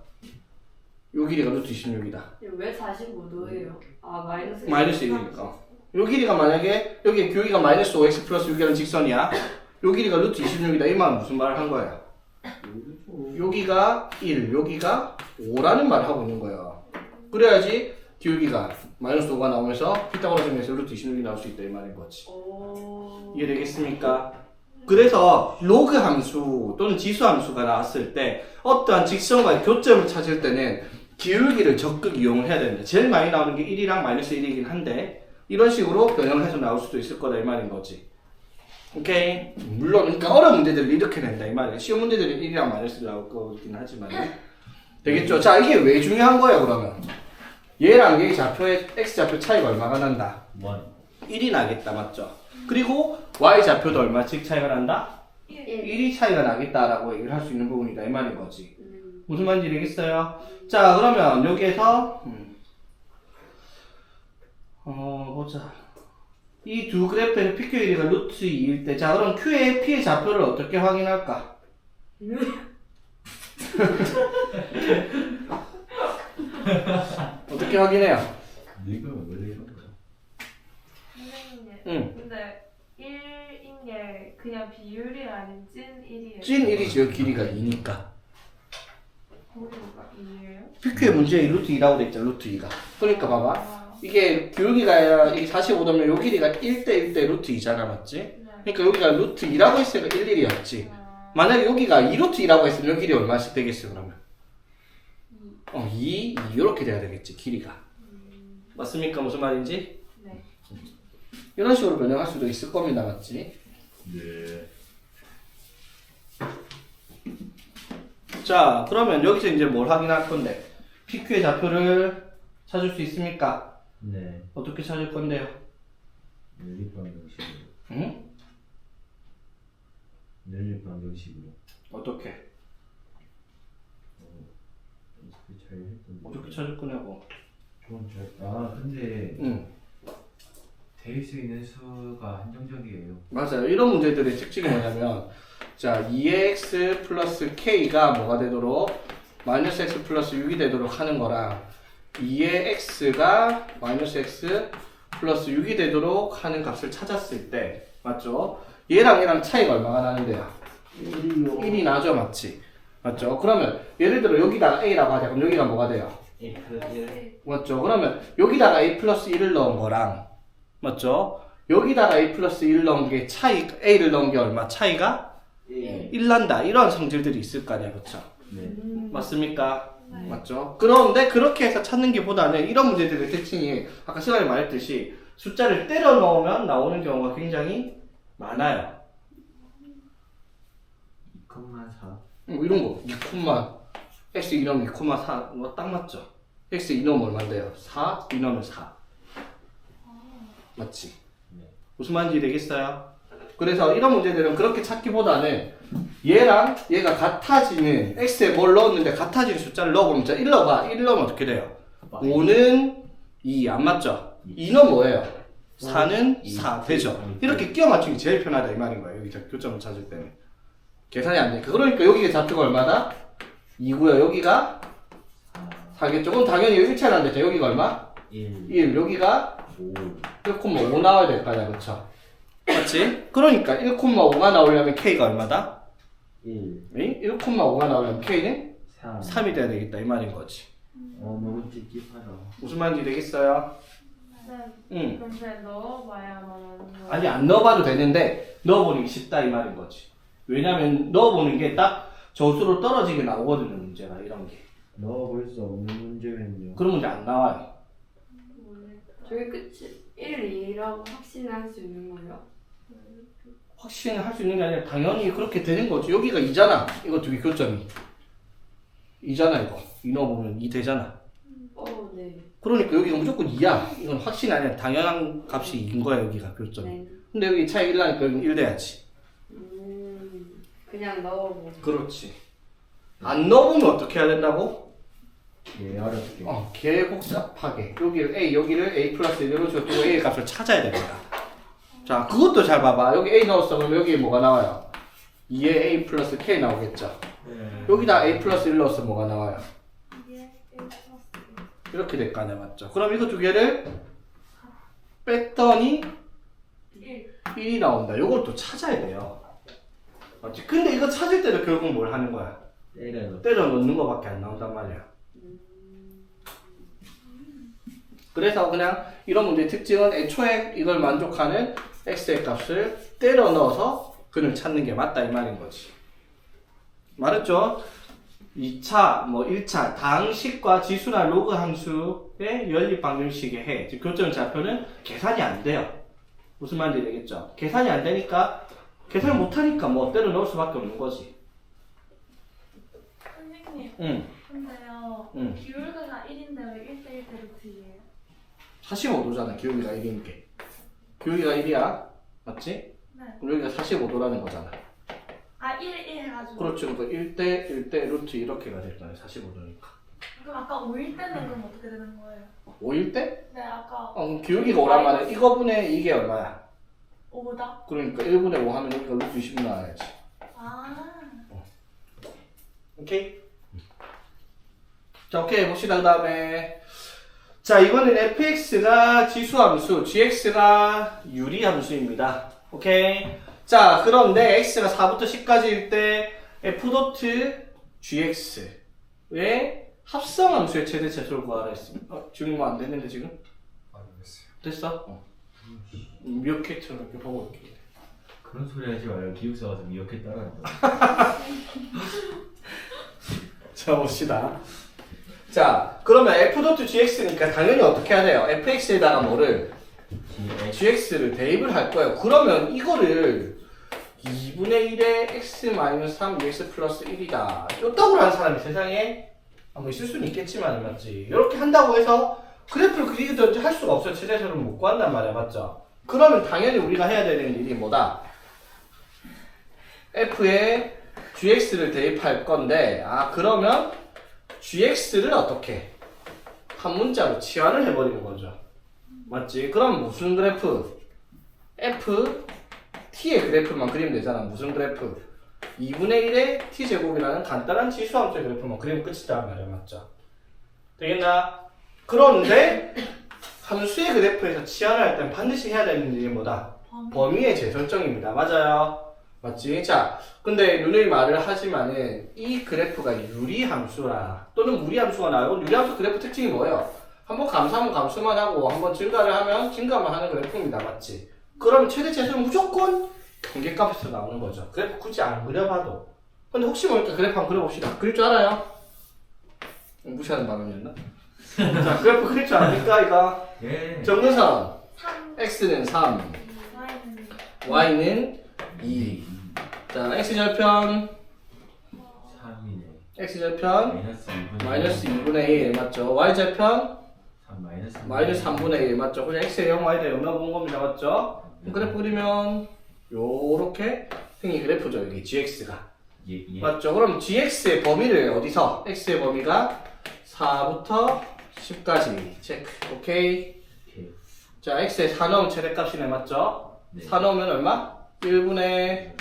요 길이가 루트 26이다. 왜 45도예요? 아 마이너스. 마이너스 1이니까. 요 길이가 만약에 여기 여기가 마이너스 5x 플러스 6이라는 직선이야. 요 길이가 루트 26이다. 이 말은 무슨 말을 한 거야? 여기가 1, 여기가 5라는 말을 하고 있는 거야. 그래야지 기울기가 마이너스 5가 나오면서 피타고라 정리에서 루트 26이 나올 수 있다 이 말인 거지. 오. 이해되겠습니까? 그래서 로그 함수 또는 지수 함수가 나왔을 때 어떠한 직선과의 교점을 찾을 때는 기울기를 적극 이용을 해야 되는데 제일 많이 나오는 게 1이랑 마이너스 1이긴 한데 이런 식으로 변형을 해서 나올 수도 있을 거다 이 말인 거지. 오케이? 물론 그러니까 어려운 문제들을 이렇게 낸다 이 말이에요. 쉬운 문제들은 1이랑 마이너스 1 나올 거긴 하지만 되겠죠? 자 이게 왜 중요한 거예요 그러면? 얘랑 얘 좌표의 x좌표 차이가 얼마가 난다? 1이 나겠다 맞죠? 그리고 y좌표도 얼마씩 차이가 난다? 1이 차이가 나겠다라고 얘기를 할 수 있는 부분이다 이 말인 거지. 무슨 말인지 되겠어요? 자 그러면 여기에서 보자. 이 두 그래프의 PQ 길이가 루트 2일 때 자 그럼 Q의 P의 좌표를 어떻게 확인할까? 어떻게 확인해요? 이거 왜 이런 거야? 선생님. 응. 근데 1인 게 그냥 비율이 아닌 찐 1이에요. 찐 1이지. 여기 길이가 2니까. 거기가 2예요? PQ의 문제에 루트 2라고 돼 있잖아. 루트 2가. 그러니까 봐봐. 이게 기울기가 이게 45도면 요 길이가 1대 1대 루트 2잖아. 맞지? 네. 그러니까 여기가 루트 2라고 했으니까 1, 1이었지. 만약에 여기가 2루트 2라고 했으면 요 길이 얼마씩 되겠어 그러면? 2 이렇게 돼야 되겠지 길이가. 맞습니까? 무슨 말인지? 네. 이런 식으로 변형할 수도 있을 겁니다. 맞지? 네. 자 그러면 여기서 이제 뭘 확인할 건데 PQ의 좌표를 찾을 수 있습니까? 네. 어떻게 찾을 건데요? 연립 방정식으로. 응? 연립 방정식으로. 어떻게? 어떻게 잘 했던데. 어떻게 찾을 거냐고. 좀 잘. 아 근데 응. 될 수 있는 수가 한정적이에요. 맞아요. 이런 문제들의 특징이 뭐냐면 자 2x 플러스 k가 뭐가 되도록 마이너스 x 플러스 6이 되도록 하는 거랑 2의 x가 마이너스 x 플러스 6이 되도록 하는 값을 찾았을 때 맞죠? 얘랑 차이가 얼마가 나는데요? 1이 나죠. 맞지? 맞죠? 그러면 예를 들어 여기다가 a라고 하자. 그럼 여기가 뭐가 돼요? 1 맞죠? 그러면 여기다가 a 플러스 1을 넣은 거랑 맞죠? 여기다가 a 플러스 1을 넣은 게 차이 a를 넣은 게 얼마? 차이가 1 난다. 이런 성질들이 있을 거 아니야. 그쵸? 네. 맞습니까? 맞죠? 그런데 그렇게 해서 찾는 게 보다는 이런 문제들의 특징이 아까 시간에 말했듯이 숫자를 때려 넣으면 나오는 경우가 굉장히 많아요. 2,4. 이런 거 2콤마 x 2넣으면 2,4 뭐 딱 맞죠? x 2넣으면 얼마인데요? 4 2넣으면 4 맞지? 네. 무슨 말인지 되겠어요? 그래서 이런 문제들은 그렇게 찾기보다는 얘랑 얘가 같아지는 x에 뭘 넣었는데 같아지는 숫자를 넣어보면 자 1 넣어봐. 1 넣으면 어떻게 돼요? 5는 2 안 맞죠? 2는 뭐예요? 4는 4 되죠? 이렇게 끼워 맞추기 제일 편하다 이 말인 거예요. 여기 교점을 찾을 때는 계산이 안 되니까. 그러니까 여기가 좌표가 얼마다? 2고요. 여기가 4겠죠? 그럼 당연히 여기 1차이 난댔죠? 여기가 얼마? 1. 여기가 5. 1,5 나와야 될 거 아니야, 그쵸? 맞지? 그러니까 1,5가 나오려면 K가 얼마다? 1. 1,5가 나오려면 K는 3. 3이 돼야 되겠다, 이 말인 거지. 너무 찝찝하다. 무슨 말인지 되겠어요? 응. 근데 넣어봐야만 하는 거예요. 아니, 안 넣어봐도 되는데, 넣어보는 게 쉽다, 이 말인 거지. 왜냐면, 넣어보는 게 딱 저수로 떨어지게 나오거든요, 문제가, 이런 게. 넣어볼 수 없는 문제면요. 그런 문제 안 나와요. 저기 끝이 1, 2라고 확신할 수 있는 거예요? 확신을 할 수 있는 게 아니라, 당연히 그렇게 되는 거지. 여기가 2잖아. 이거 두 개 교점이. 2잖아, 이거. 2 넣어보면 2 되잖아. 네. 그러니까 여기가 무조건 2야. 이건 확신이 아니라 당연한 값이 2인 거야, 여기가 교점이. 네. 근데 여기 차이 1 나니까 여기 1 돼야지. 그냥 넣어보고. 그렇지. 안 넣어보면 어떻게 해야 된다고? 예, 어렵게. 개 복잡하게. 여기를 A 플러스 1로 주고 A의 값을 찾아야 됩니다. 자, 그것도 잘 봐봐. 여기 A 넣었어. 그럼 여기에 뭐가 나와요? 2에 A 플러스 K 나오겠죠? 네. 여기다 A 플러스 1 넣었어. 뭐가 나와요? 이게 1 플러스 이렇게 될 거 아니야, 맞죠? 그럼 이거 두 개를 뺐더니 1. 1이 나온다. 요걸 또 찾아야 돼요. 맞지? 근데 이거 찾을 때도 결국 뭘 하는 거야? 때려 넣는 거밖에 안 나온단 말이야. 그래서 그냥 이런 문제의 특징은 애초에 이걸 만족하는 x의 값을 때려 넣어서 그를 찾는 게 맞다 이 말인 거지. 말했죠? 2차, 1차 당식과 지수나 로그 함수의 연립 방정식의 해, 즉 교점 좌표는 계산이 안 돼요. 무슨 말인지 되겠죠? 계산이 안 되니까 계산을 못 하니까 때려 넣을 수밖에 없는 거지. 선생님, 응. 근데요. 응. 기울기가 1인데 왜 1대1 루트예요? 45도잖아, 기울기가 1인 게. 기울기가 1이야. 맞지? 네. 그럼 여기가 45도라는 거잖아. 아, 1, 1 해가지고. 그렇죠. 그러니까 1대 1대 루트 이렇게가 됐잖아요. 45도니까. 그럼 아까 5일 때는 그럼 어떻게 되는 거예요? 5일 때? 네, 아까 그럼 기울기가 오란 말이야. 이거분의 이게 얼마야? 5다? 그러니까 1분의 5 하면 여기가 루트 20 나와야지. 아. 오케이? 자, 오케이. 봅시다. 그 다음에. 자, 이번엔 fx가 지수함수, gx가 유리함수입니다. 오케이? 자, 그런데 x가 4부터 10까지일 때 f 도트 gx의 합성함수의 최대 최소를 구하라 했습니다. 지금 뭐 안 됐는데 지금? 알겠어요. 됐어? 미어캣처럼 이렇게 보고 있게. 그런 소리 하지 말고 기숙사 가서 미역해 따라한다. 자, 봅시다. 자, 그러면 f 도트 gx니까 당연히 어떻게 해야 돼요? fx에다가 뭐를? gx를 대입을 할 거예요. 그러면 이거를 2분의 1에 x-3 x 플러스 1이다. 요따구로 하는 사람이 세상에 뭐 있을 수는 있겠지만 맞지? 이렇게 한다고 해서 그래프를 그리든지 할 수가 없어요. 최대처럼 못 구한단 말이야. 맞죠? 그러면 당연히 우리가 해야 되는 일이 뭐다? f에 gx를 대입할 건데 그러면 gx를 어떻게? 한 문자로 치환을 해버리는 거죠. 맞지? 그럼 무슨 그래프? f t의 그래프만 그리면 되잖아. 무슨 그래프? 2분의 1의 t제곱이라는 간단한 지수함수의 그래프만 그리면 끝이다 말이야. 맞죠? 되겠나? 그런데 함수의 그래프에서 치환을 할 때는 반드시 해야 되는 일이 뭐다? 범위의 재설정입니다. 맞아요? 맞지? 자, 근데 누누이 말을 하지만은 이 그래프가 유리함수라 또는 무리함수가 나오고 유리함수 그래프 특징이 뭐예요? 한번 감수하면 감수만 하고 한번 증가를 하면 증가만 하는 그래프입니다. 맞지? 그러면 최대 최소는 무조건 경계값에서 나오는 거죠. 그래프 굳이 안 그려봐도. 근데 혹시 모르니까 그래프 한번 그려봅시다. 그릴 줄 알아요? 무시하는 발언이었나? 자, 그래프 그릴 줄 압니까 이거? 예. 정근선 3. x는 3, Y는 y는 2. 자, x절편 3이네. x절편 마이너스 2분의 마이너스 2분의 1 맞죠? y절편 3 마이너스 마이너스 3분의 1 맞죠? 그냥 x에 0, y에 0 넣어본 겁니다. 맞죠? 그래프 그리면 요렇게 생긴 그래프죠. 여기 gx가 예. 맞죠? 그럼 gx의 범위를 어디서? x의 범위가 4부터 10까지 체크. 오케이. 오케이. 자, x에 4 넣으면 최대값이네. 맞죠? 네. 4 넣으면 얼마? 1분의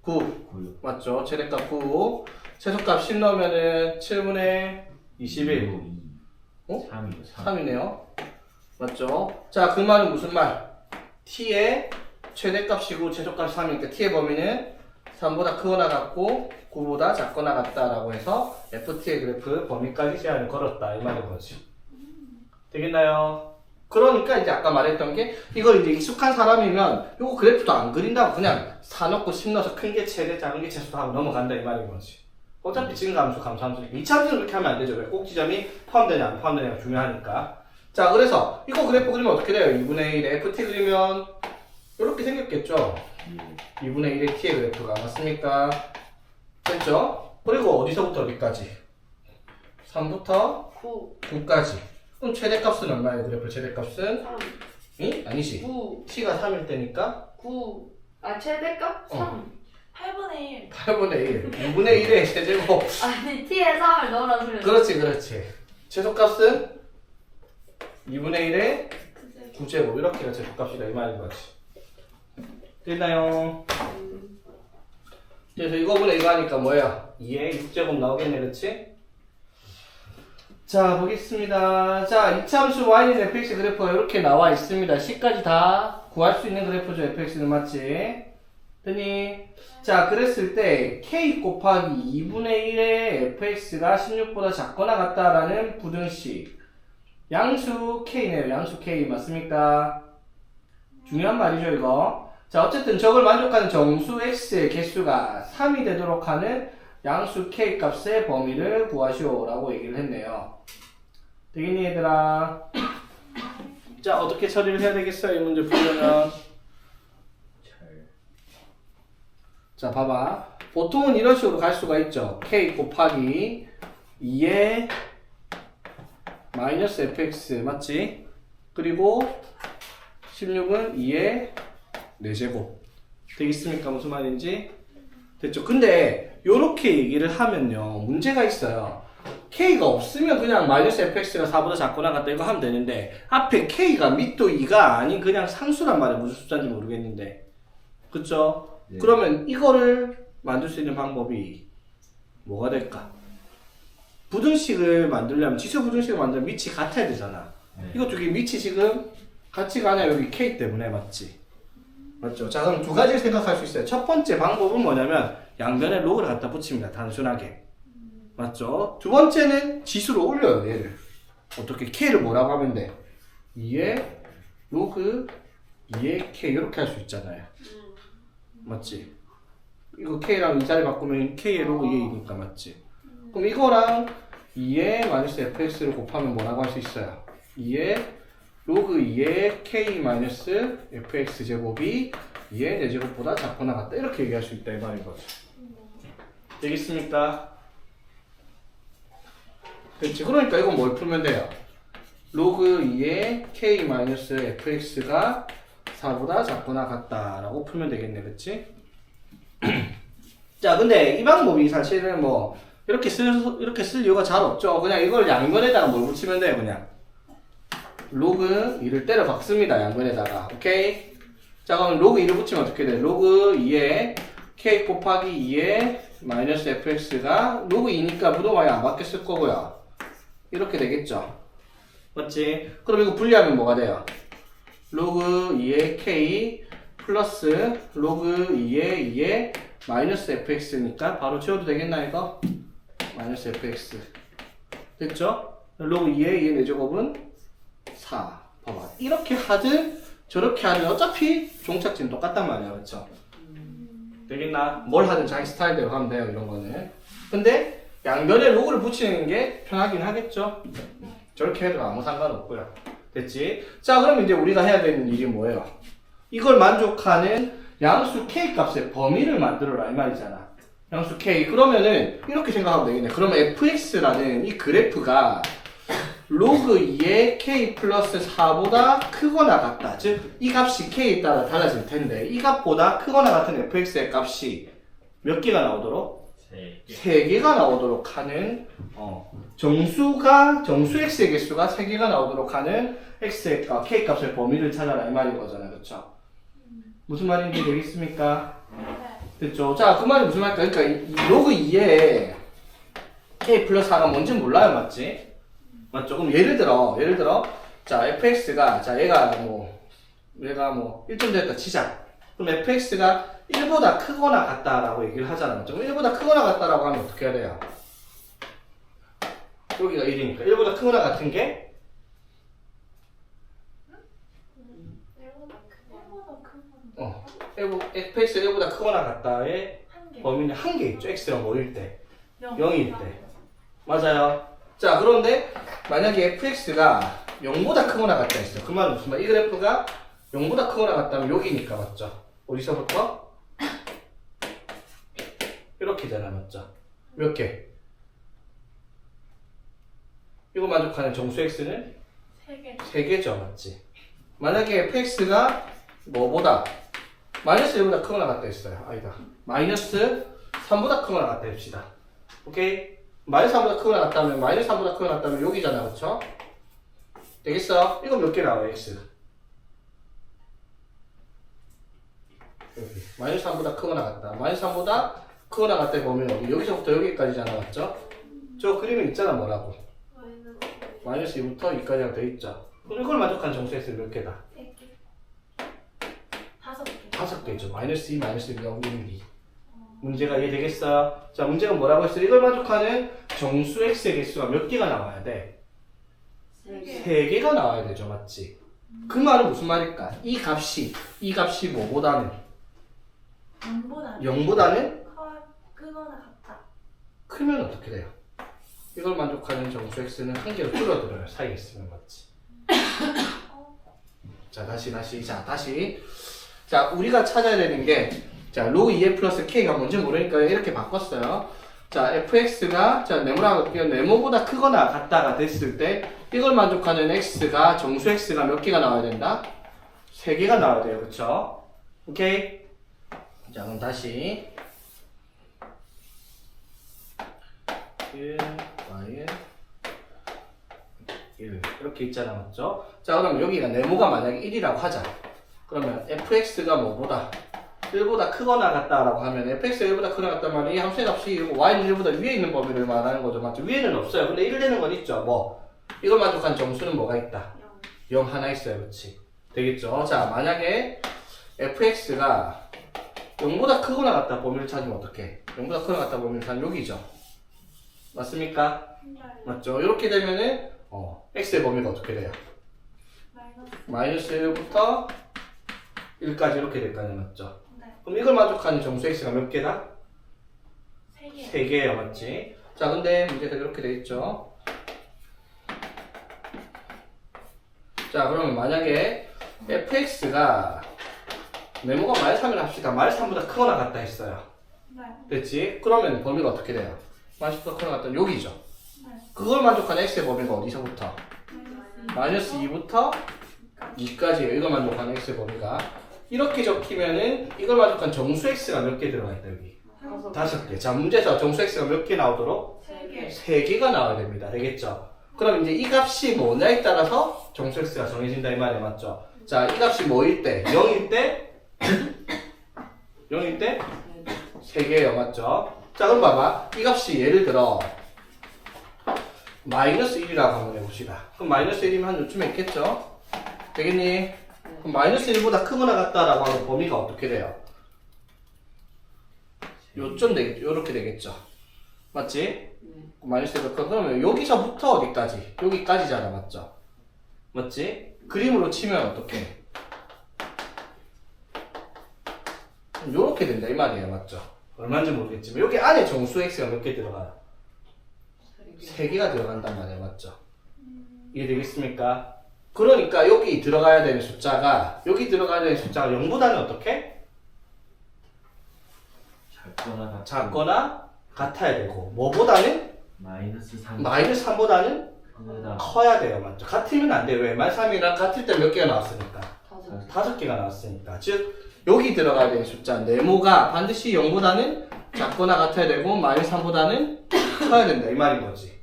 9 9. 맞죠? 최대값 9 최소값 10 넣으면은 7분의 21 어? 3이요. 3이네요. 맞죠? 자, 그 말은 무슨 말? t의 최대값이고 최소값 3이니까 t의 범위는 3보다 크거나 같고 9보다 작거나 같다라고 해서 ft의 그래프 범위까지 제한을 걸었다 이 말인 거지. 되겠나요? 그러니까 이제 아까 말했던 게 이걸 이제 익숙한 사람이면 요거 그래프도 안 그린다고 그냥 4 넣고 10 넣어서 큰 게 최대 작은 게 최소 하고 넘어간다 이 말인 거지. 어차피 증가함수 감소함수니까 2차함수는 그렇게 하면 안 되죠. 왜 꼭지점이 포함되냐 안 포함되냐가 중요하니까. 자, 그래서 이거 그래프 그리면 어떻게 돼요? 2분의 1에 ft 그리면 이렇게 생겼겠죠. 2분의 1의 t의 그래프가 맞습니까? 됐죠? 그리고 어디서부터 어디까지? 3부터 9, 9까지. 그럼 최대값은 얼마예요? 그래프 최대값은? 3, 이? 아니지. 9, t가 3일 때니까 9. 최대값? 3. 8분의 1. 8분의 1. 2분의 1의 세제곱. 아니, t에 3을 넣으라는 소리. 그렇지. 최소값은 2분의 1의 그제 9제곱. 이렇게가 최소값이다 이 말인 거지. 됐나요? 그래서 이거분의 이거 하니까 뭐야? 2의 6제곱 나오겠네, 그렇지? 자, 보겠습니다. 자, 이차함수 y는 fx 그래프가 이렇게 나와 있습니다. c까지 다 구할 수 있는 그래프죠, fx는 맞지? 됐니? 자, 그랬을 때 k 곱하기 2분의 1의 fx가 16보다 작거나 같다라는 부등식. 양수 k네요, 양수 k. 맞습니까? 중요한 말이죠, 이거. 자, 어쨌든 저걸 만족하는 정수 x의 개수가 3이 되도록 하는 양수 k 값의 범위를 구하시오라고 얘기를 했네요. 되겠니, 얘들아? 자, 어떻게 처리를 해야 되겠어요, 이 문제 풀려면? 자, 봐봐. 보통은 이런 식으로 갈 수가 있죠. k 곱하기 2의 마이너스 fx, 맞지? 그리고 16은 2의 4제곱. 되겠습니까? 무슨 말인지? 됐죠? 근데 요렇게 얘기를 하면요 문제가 있어요. k가 없으면 그냥 마이너스 fx가 4보다 작거나 같다 이거 하면 되는데 앞에 k가 밑도 2가 아닌 그냥 상수란 말이야. 무슨 숫자인지 모르겠는데 그쵸? 네. 그러면 이거를 만들 수 있는 방법이 뭐가 될까? 부등식을 만들려면 지수 부등식을 만들면 밑이 같아야 되잖아. 네. 이거 두 개 밑이 지금 같지가 않아요. 여기 k 때문에 맞지? 맞죠? 자, 그럼 두 가지를 생각할 수 있어요. 첫 번째 방법은 뭐냐면 양변에 로그를 갖다 붙입니다. 단순하게. 맞죠? 두 번째는 지수로 올려요, 얘를. 어떻게 k를 뭐라고 하면 돼? 2의 로그 2의 k 이렇게 할 수 있잖아요. 맞지? 이거 k랑 이 자리 바꾸면 k의 로그 2이니까 맞지? 그럼 이거랑 2의 마이너스 fx를 곱하면 뭐라고 할 수 있어요? 2의 로그 2의 k 마이너스 fx 제곱이 2의 4제곱보다 작거나 같다 이렇게 얘기할 수 있다 이 말인 거죠. 되겠습니까? 그렇지. 그러니까 이건 뭘 풀면 돼요? 로그 2의 k 마이너스 fx가 4보다 작거나 같다라고 풀면 되겠네, 그렇지? 자, 근데 이 방법이 사실은 뭐 이렇게 쓸 이유가 잘 없죠. 그냥 이걸 양변에다가 뭘 붙이면 돼요, 그냥. 로그 2를 때려 박습니다, 양변에다가. 오케이? 자, 그럼 로그 2를 붙이면 어떻게 돼? 로그 2에 k 곱하기 2에 마이너스 fx가 로그 2니까 무동하게 안 바뀌었을 거고요. 이렇게 되겠죠? 맞지? 그럼 이거 분리하면 뭐가 돼요? 로그 2의 k 플러스 로그 2의 2의 마이너스 fx니까 바로 지워도 되겠나 이거? 마이너스 fx 됐죠? 로그 2의 2의 4제곱은 4 봐봐 이렇게 하든 저렇게 하든 어차피 종착지는 똑같단 말이야 그렇죠? 되겠나? 뭘 하든 자기 스타일대로 하면 돼요 이런 거는 근데 양변에 로그를 붙이는 게 편하긴 하겠죠? 저렇게 해도 아무 상관없고요 됐지? 자 그럼 이제 우리가 해야 되는 일이 뭐예요? 이걸 만족하는 양수 k 값의 범위를 만들어라 이 말이잖아 양수 k 그러면은 이렇게 생각하면 되겠네 그러면 fx라는 이 그래프가 로그 2의 k 플러스 4보다 크거나 같다 즉 이 값이 k에 따라 달라질 텐데 이 값보다 크거나 같은 fx의 값이 몇 개가 나오도록? 3개가 나오도록 하는 정수 x의 개수가 3개가 나오도록 하는 x의 값, k 값의 범위를 찾아라 이 말인 거잖아요 그렇죠? 무슨 말인지 되겠습니까? 됐죠? 자, 그 말이 무슨 말일까? 그러니까 이 로그 2에 k 플러스 4가 뭔지 몰라요, 맞지? 맞죠? 그럼 예를 들어, 자, fx가, 자, 얘가 뭐 1점 됐다 치자. 그럼 fx가 1보다 크거나 같다라고 얘기를 하잖아, 맞죠? 그럼 1보다 크거나 같다라고 하면 어떻게 해야 돼요? 여기가 1이니까 1보다 크거나 같은 게 fx가 1보다 크거나 같다의 범위는 한 개 있죠. x가 뭐일 때? 0일 때. 맞아요. 자, 그런데 만약에 fx가 0보다 크거나 같다 했어요. 그 말은 무슨 말? 이 그래프가 0보다 크거나 같다면 여기니까 맞죠? 어디서부터? 이렇게잖아, 맞죠? 몇 개? 이거 만족하는 정수 x는? 3개. 3개죠, 맞지? 만약에 fx가 뭐보다? 마이너스 1보다 크거나 같다 했어요. 아니다. 마이너스 3보다 크거나 같다 합시다. 오케이? 마이너스 3보다 크거나 같다면, 마이너스 3보다 크거나 같다면 여기잖아, 그쵸? 되겠어? 이거 몇 개 나와요, x? 여기. 마이너스 3보다 크거나 같다. 마이너스 3보다 크거나 같다 보면 어디? 여기서부터 여기까지잖아, 맞죠? 저 그림에 있잖아, 뭐라고? 마이너스 2부터 2까지 돼 있죠? 그럼 이걸 만족한 정수 x는 몇 개다? 5개죠. 마이너스 2, 마이너스 2가 1, 2. 문제가 이해되겠어요? 자, 문제가 뭐라고 했어요? 이걸 만족하는 정수 x의 개수가 몇 개가 나와야 돼? 3개가 나와야 되죠. 맞지? 그 말은 무슨 말일까? 이 값이 뭐보다는? 0보다는? 크거나 같다. 크면 어떻게 돼요? 이걸 만족하는 정수 x는 한 개로 줄어들어요. 사이에 있으면 맞지? 자, 다시. 자, 우리가 찾아야 되는 게, 자, 로그 2의 플러스 k가 뭔지 모르니까 이렇게 바꿨어요. 자, fx가, 자, 네모보다 크거나 같다가 됐을 때, 이걸 만족하는 x가, 정수 x가 몇 개가 나와야 된다? 3개가 나와야 돼요. 그쵸? 오케이? 자, 그럼 다시. 1, y, 1. 이렇게 있잖아. 맞죠? 자, 그럼 여기가 네모가 만약에 1이라고 하자. 그러면 fx가 뭐보다? 1보다 크거나 같다라고 하면 fx가 1보다 크거나 같다면 이 함수의 값이 y는 1보다 위에 있는 범위를 말하는 거죠. 맞죠? 위에는 없어요. 근데 1 되는 건 있죠. 뭐? 이걸 만족한 정수는 뭐가 있다? 0 하나 있어요. 그렇지? 되겠죠? 자, 만약에 fx가 0보다 크거나 같다 범위를 찾으면 어떡해? 0보다 크거나 같다 범위를 찾으면 여기죠. 맞습니까? 네. 맞죠? 이렇게 되면은 x의 범위가 어떻게 돼요? 마이너스. 마이너스 1부터 1까지 이렇게 될 거 아니에요, 맞죠? 네. 그럼 이걸 만족하는 정수 x가 몇 개다? 3개. 3개예요, 맞지? 자, 근데 문제가 이렇게 돼 있죠. 자, 그러면 만약에 fx가 네모가 마이너스 3이라 합시다. 마이너스 3보다 크거나 같다 했어요. 네. 됐지? 그러면 범위가 어떻게 돼요? 마이너스 3보다 크거나 같다는 여기죠. 네. 그걸 만족하는 x의 범위가 어디서부터? 마이너스 2부터 2까지예요. 이걸 만족하는 x의 범위가. 이렇게 적히면은 이걸 만족한 정수 x가 몇 개 들어가 있다, 여기? 5개. 자, 문제에서 정수 x가 몇 개 나오도록? 3개. 3개가 나와야 됩니다. 되겠죠? 그럼 이제 이 값이 뭐냐에 따라서 정수 x가 정해진다 이 말이에요. 맞죠? 자, 이 값이 뭐일 때? 0일 때? 0일 때? 3개예요. 맞죠? 자, 그럼 봐봐. 이 값이 예를 들어 마이너스 1이라고 한번 해봅시다. 그럼 마이너스 1이면 한 요쯤에 있겠죠? 되겠니? 그럼 마이너스 1보다 크거나 같다라고 하면 범위가 어떻게 돼요? 요쯤 되겠죠? 요렇게 되겠죠? 맞지? 마이너스 1보다 크고 그러면 여기서부터 어디까지? 여기까지잖아. 맞죠? 맞지? 그림으로 치면 어떻게? 요렇게 된다 이 말이에요. 맞죠? 얼마인지 모르겠지만 여기 안에 정수 x가 몇 개 들어가요? 3개가 들어간단 말이에요. 맞죠? 이해되겠습니까? 그러니까 여기 들어가야 되는 숫자가 0보다는 어떻게? 작거나 같아야 되고 뭐보다는? 마이너스 3. 마이너스 3보다는 크다. 커야 돼요. 맞죠? 같으면 안 돼요. 왜? 마이너스 3이랑 같을 때 몇 개가 나왔으니까? 5개. 5개가 나왔으니까. 즉 여기 들어가야 되는 숫자 네모가 반드시 0보다는 작거나 같아야 되고 마이너스 3보다는 커야 된다 이 말인 거지.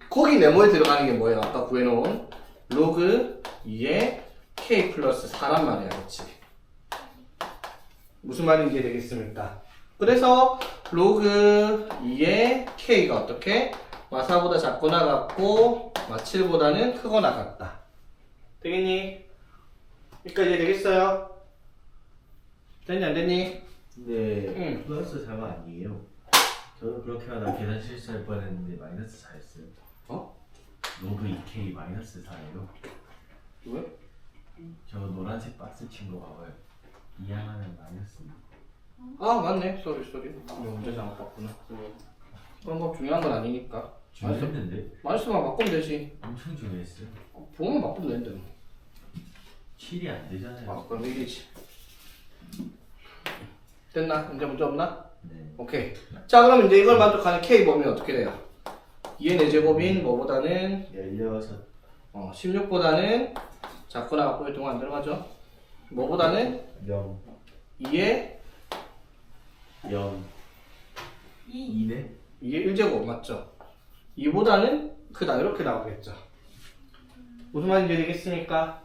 거기 네모에 들어가는 게 뭐예요? 아까 구해놓은 로그 2의 k 플러스 4란 말이야. 그렇지? 무슨 말인지 되겠습니까? 그래서 로그 2의 k가 어떻게? 마4보다 작거나 같고 마7보다는 크거나 같다. 되겠니? 여기까지 이해되겠어요? 됐니 안 됐니? 근데 응. 플러스 4가 아니에요. 저도 그렇게 하다 계산 실수할 뻔했는데 마이너스 4였어요. 어? 로그 2k 마이너스 4예요. 왜? 저 노란색 박스 친 거 봐봐요. 이항하면 마이너스. 아 맞네. 쏘리. 문제 잘못 봤구나. 그럼 뭐 중요한 건 아니니까. 중요했는데 마이너스만 바꾸면 되지. 엄청 중요했어요. 보면 바꾸면 되는데 뭐. 7이 안 되잖아요. 아 그럼 이기지. 됐나? 이제 문제 없나? 네. 오케이. 자 그럼 이제 이걸 만족하는 k 범위는 어떻게 돼요? 2의 4제곱인 뭐보다는 16. 16보다는 작거나 같고 동안 안 들어가죠? 뭐보다는 0. 2의 0. 2네? 2의 1제곱 맞죠? 2보다는 크다 이렇게 나오겠죠. 무슨 말인지 되겠습니까?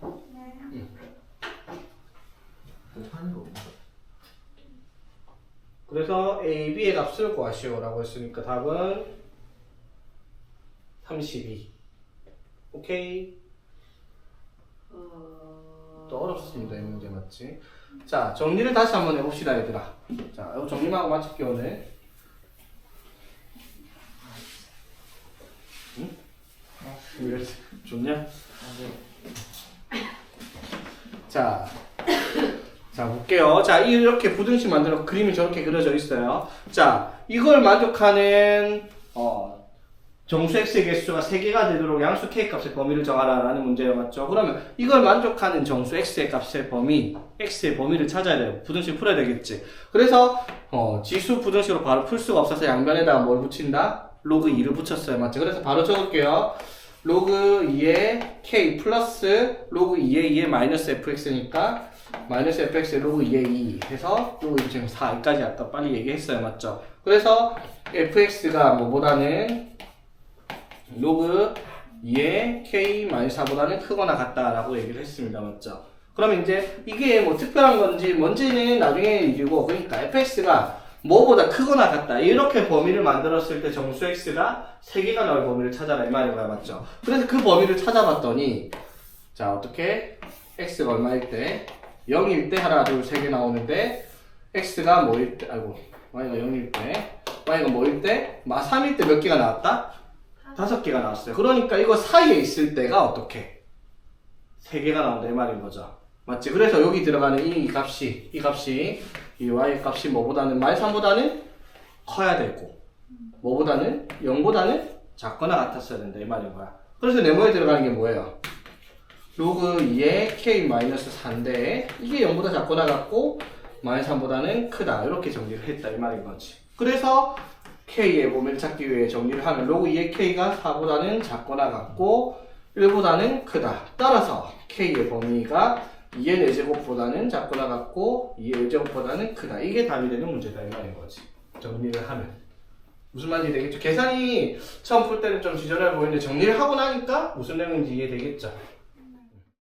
하는 거. 그래서 A, B의 값을 구하시오라고 했으니까 답은 32. 오케이. 또 어렵습니다. 이 문제 맞지? 자 정리를 다시 한번 해봅시다 얘들아. 자 이거 정리만 하고 마칠게요 오늘. 응? 왜 좋냐? 자 볼게요. 자, 이렇게 부등식 만들어 그림이 저렇게 그려져 있어요. 자, 이걸 만족하는 정수 x의 개수가 3개가 되도록 양수 k 값의 범위를 정하라라는 문제예요. 맞죠? 그러면 이걸 만족하는 정수 x의 값의 범위, x의 범위를 찾아야 돼요. 부등식 풀어야 되겠지. 그래서 지수 부등식으로 바로 풀 수가 없어서 양변에다가 뭘 붙인다? 로그 2를 붙였어요. 맞죠? 그래서 바로 적을게요. 로그 2의 k 플러스 로그 2의 2의 마이너스 fx니까 마이너스 fx의 로그 2의 2 해서 로그 2 지금 4까지 아까 빨리 얘기했어요. 맞죠? 그래서 fx가 뭐보다는 로그 2의 k 마이너스 4보다는 크거나 같다라고 얘기를 했습니다. 맞죠? 그러면 이제 이게 뭐 특별한 건지 뭔지는 나중에 일이고 그러니까 fx가 뭐보다 크거나 같다 이렇게 범위를 만들었을 때 정수 x가 3개가 나올 범위를 찾아라 이 말인 거야. 맞죠? 그래서 그 범위를 찾아봤더니 자 어떻게 x가 얼마일 때 0일 때 하나 둘 세 개 나오는데 x가 뭐일 때 아이고 y가 0일 때 y가 뭐일 때 3일 때 몇 개가 나왔다? 5개가 나왔어요. 그러니까 이거 사이에 있을 때가 어떻게? 3개가 나온다 이 말인 거죠. 맞지? 그래서 여기 들어가는 이 값이 이 y 값이 뭐보다는 -3보다는 커야 되고 뭐보다는 0보다는 작거나 같았어야 된다 이 말인 거야. 그래서 네모에 들어가는 게 뭐예요? 로그 2의 k-4인데 이게 0보다 작거나 같고 -3보다는 크다 이렇게 정리를 했다 이 말인 거지. 그래서 k의 범위를 찾기 위해 정리를 하면 로그 2의 k가 4보다는 작거나 같고 1보다는 크다. 따라서 k의 범위가 2의 4제곱보다는 작거나 같고 2의 1제곱보다는 크다. 이게 답이 되는 문제다 이 말인 거지. 정리를 하면. 무슨 말인지 되겠죠? 계산이 처음 풀 때는 좀 지저분해 보이는데 정리를 하고 나니까 무슨 내용인지 이해되겠죠?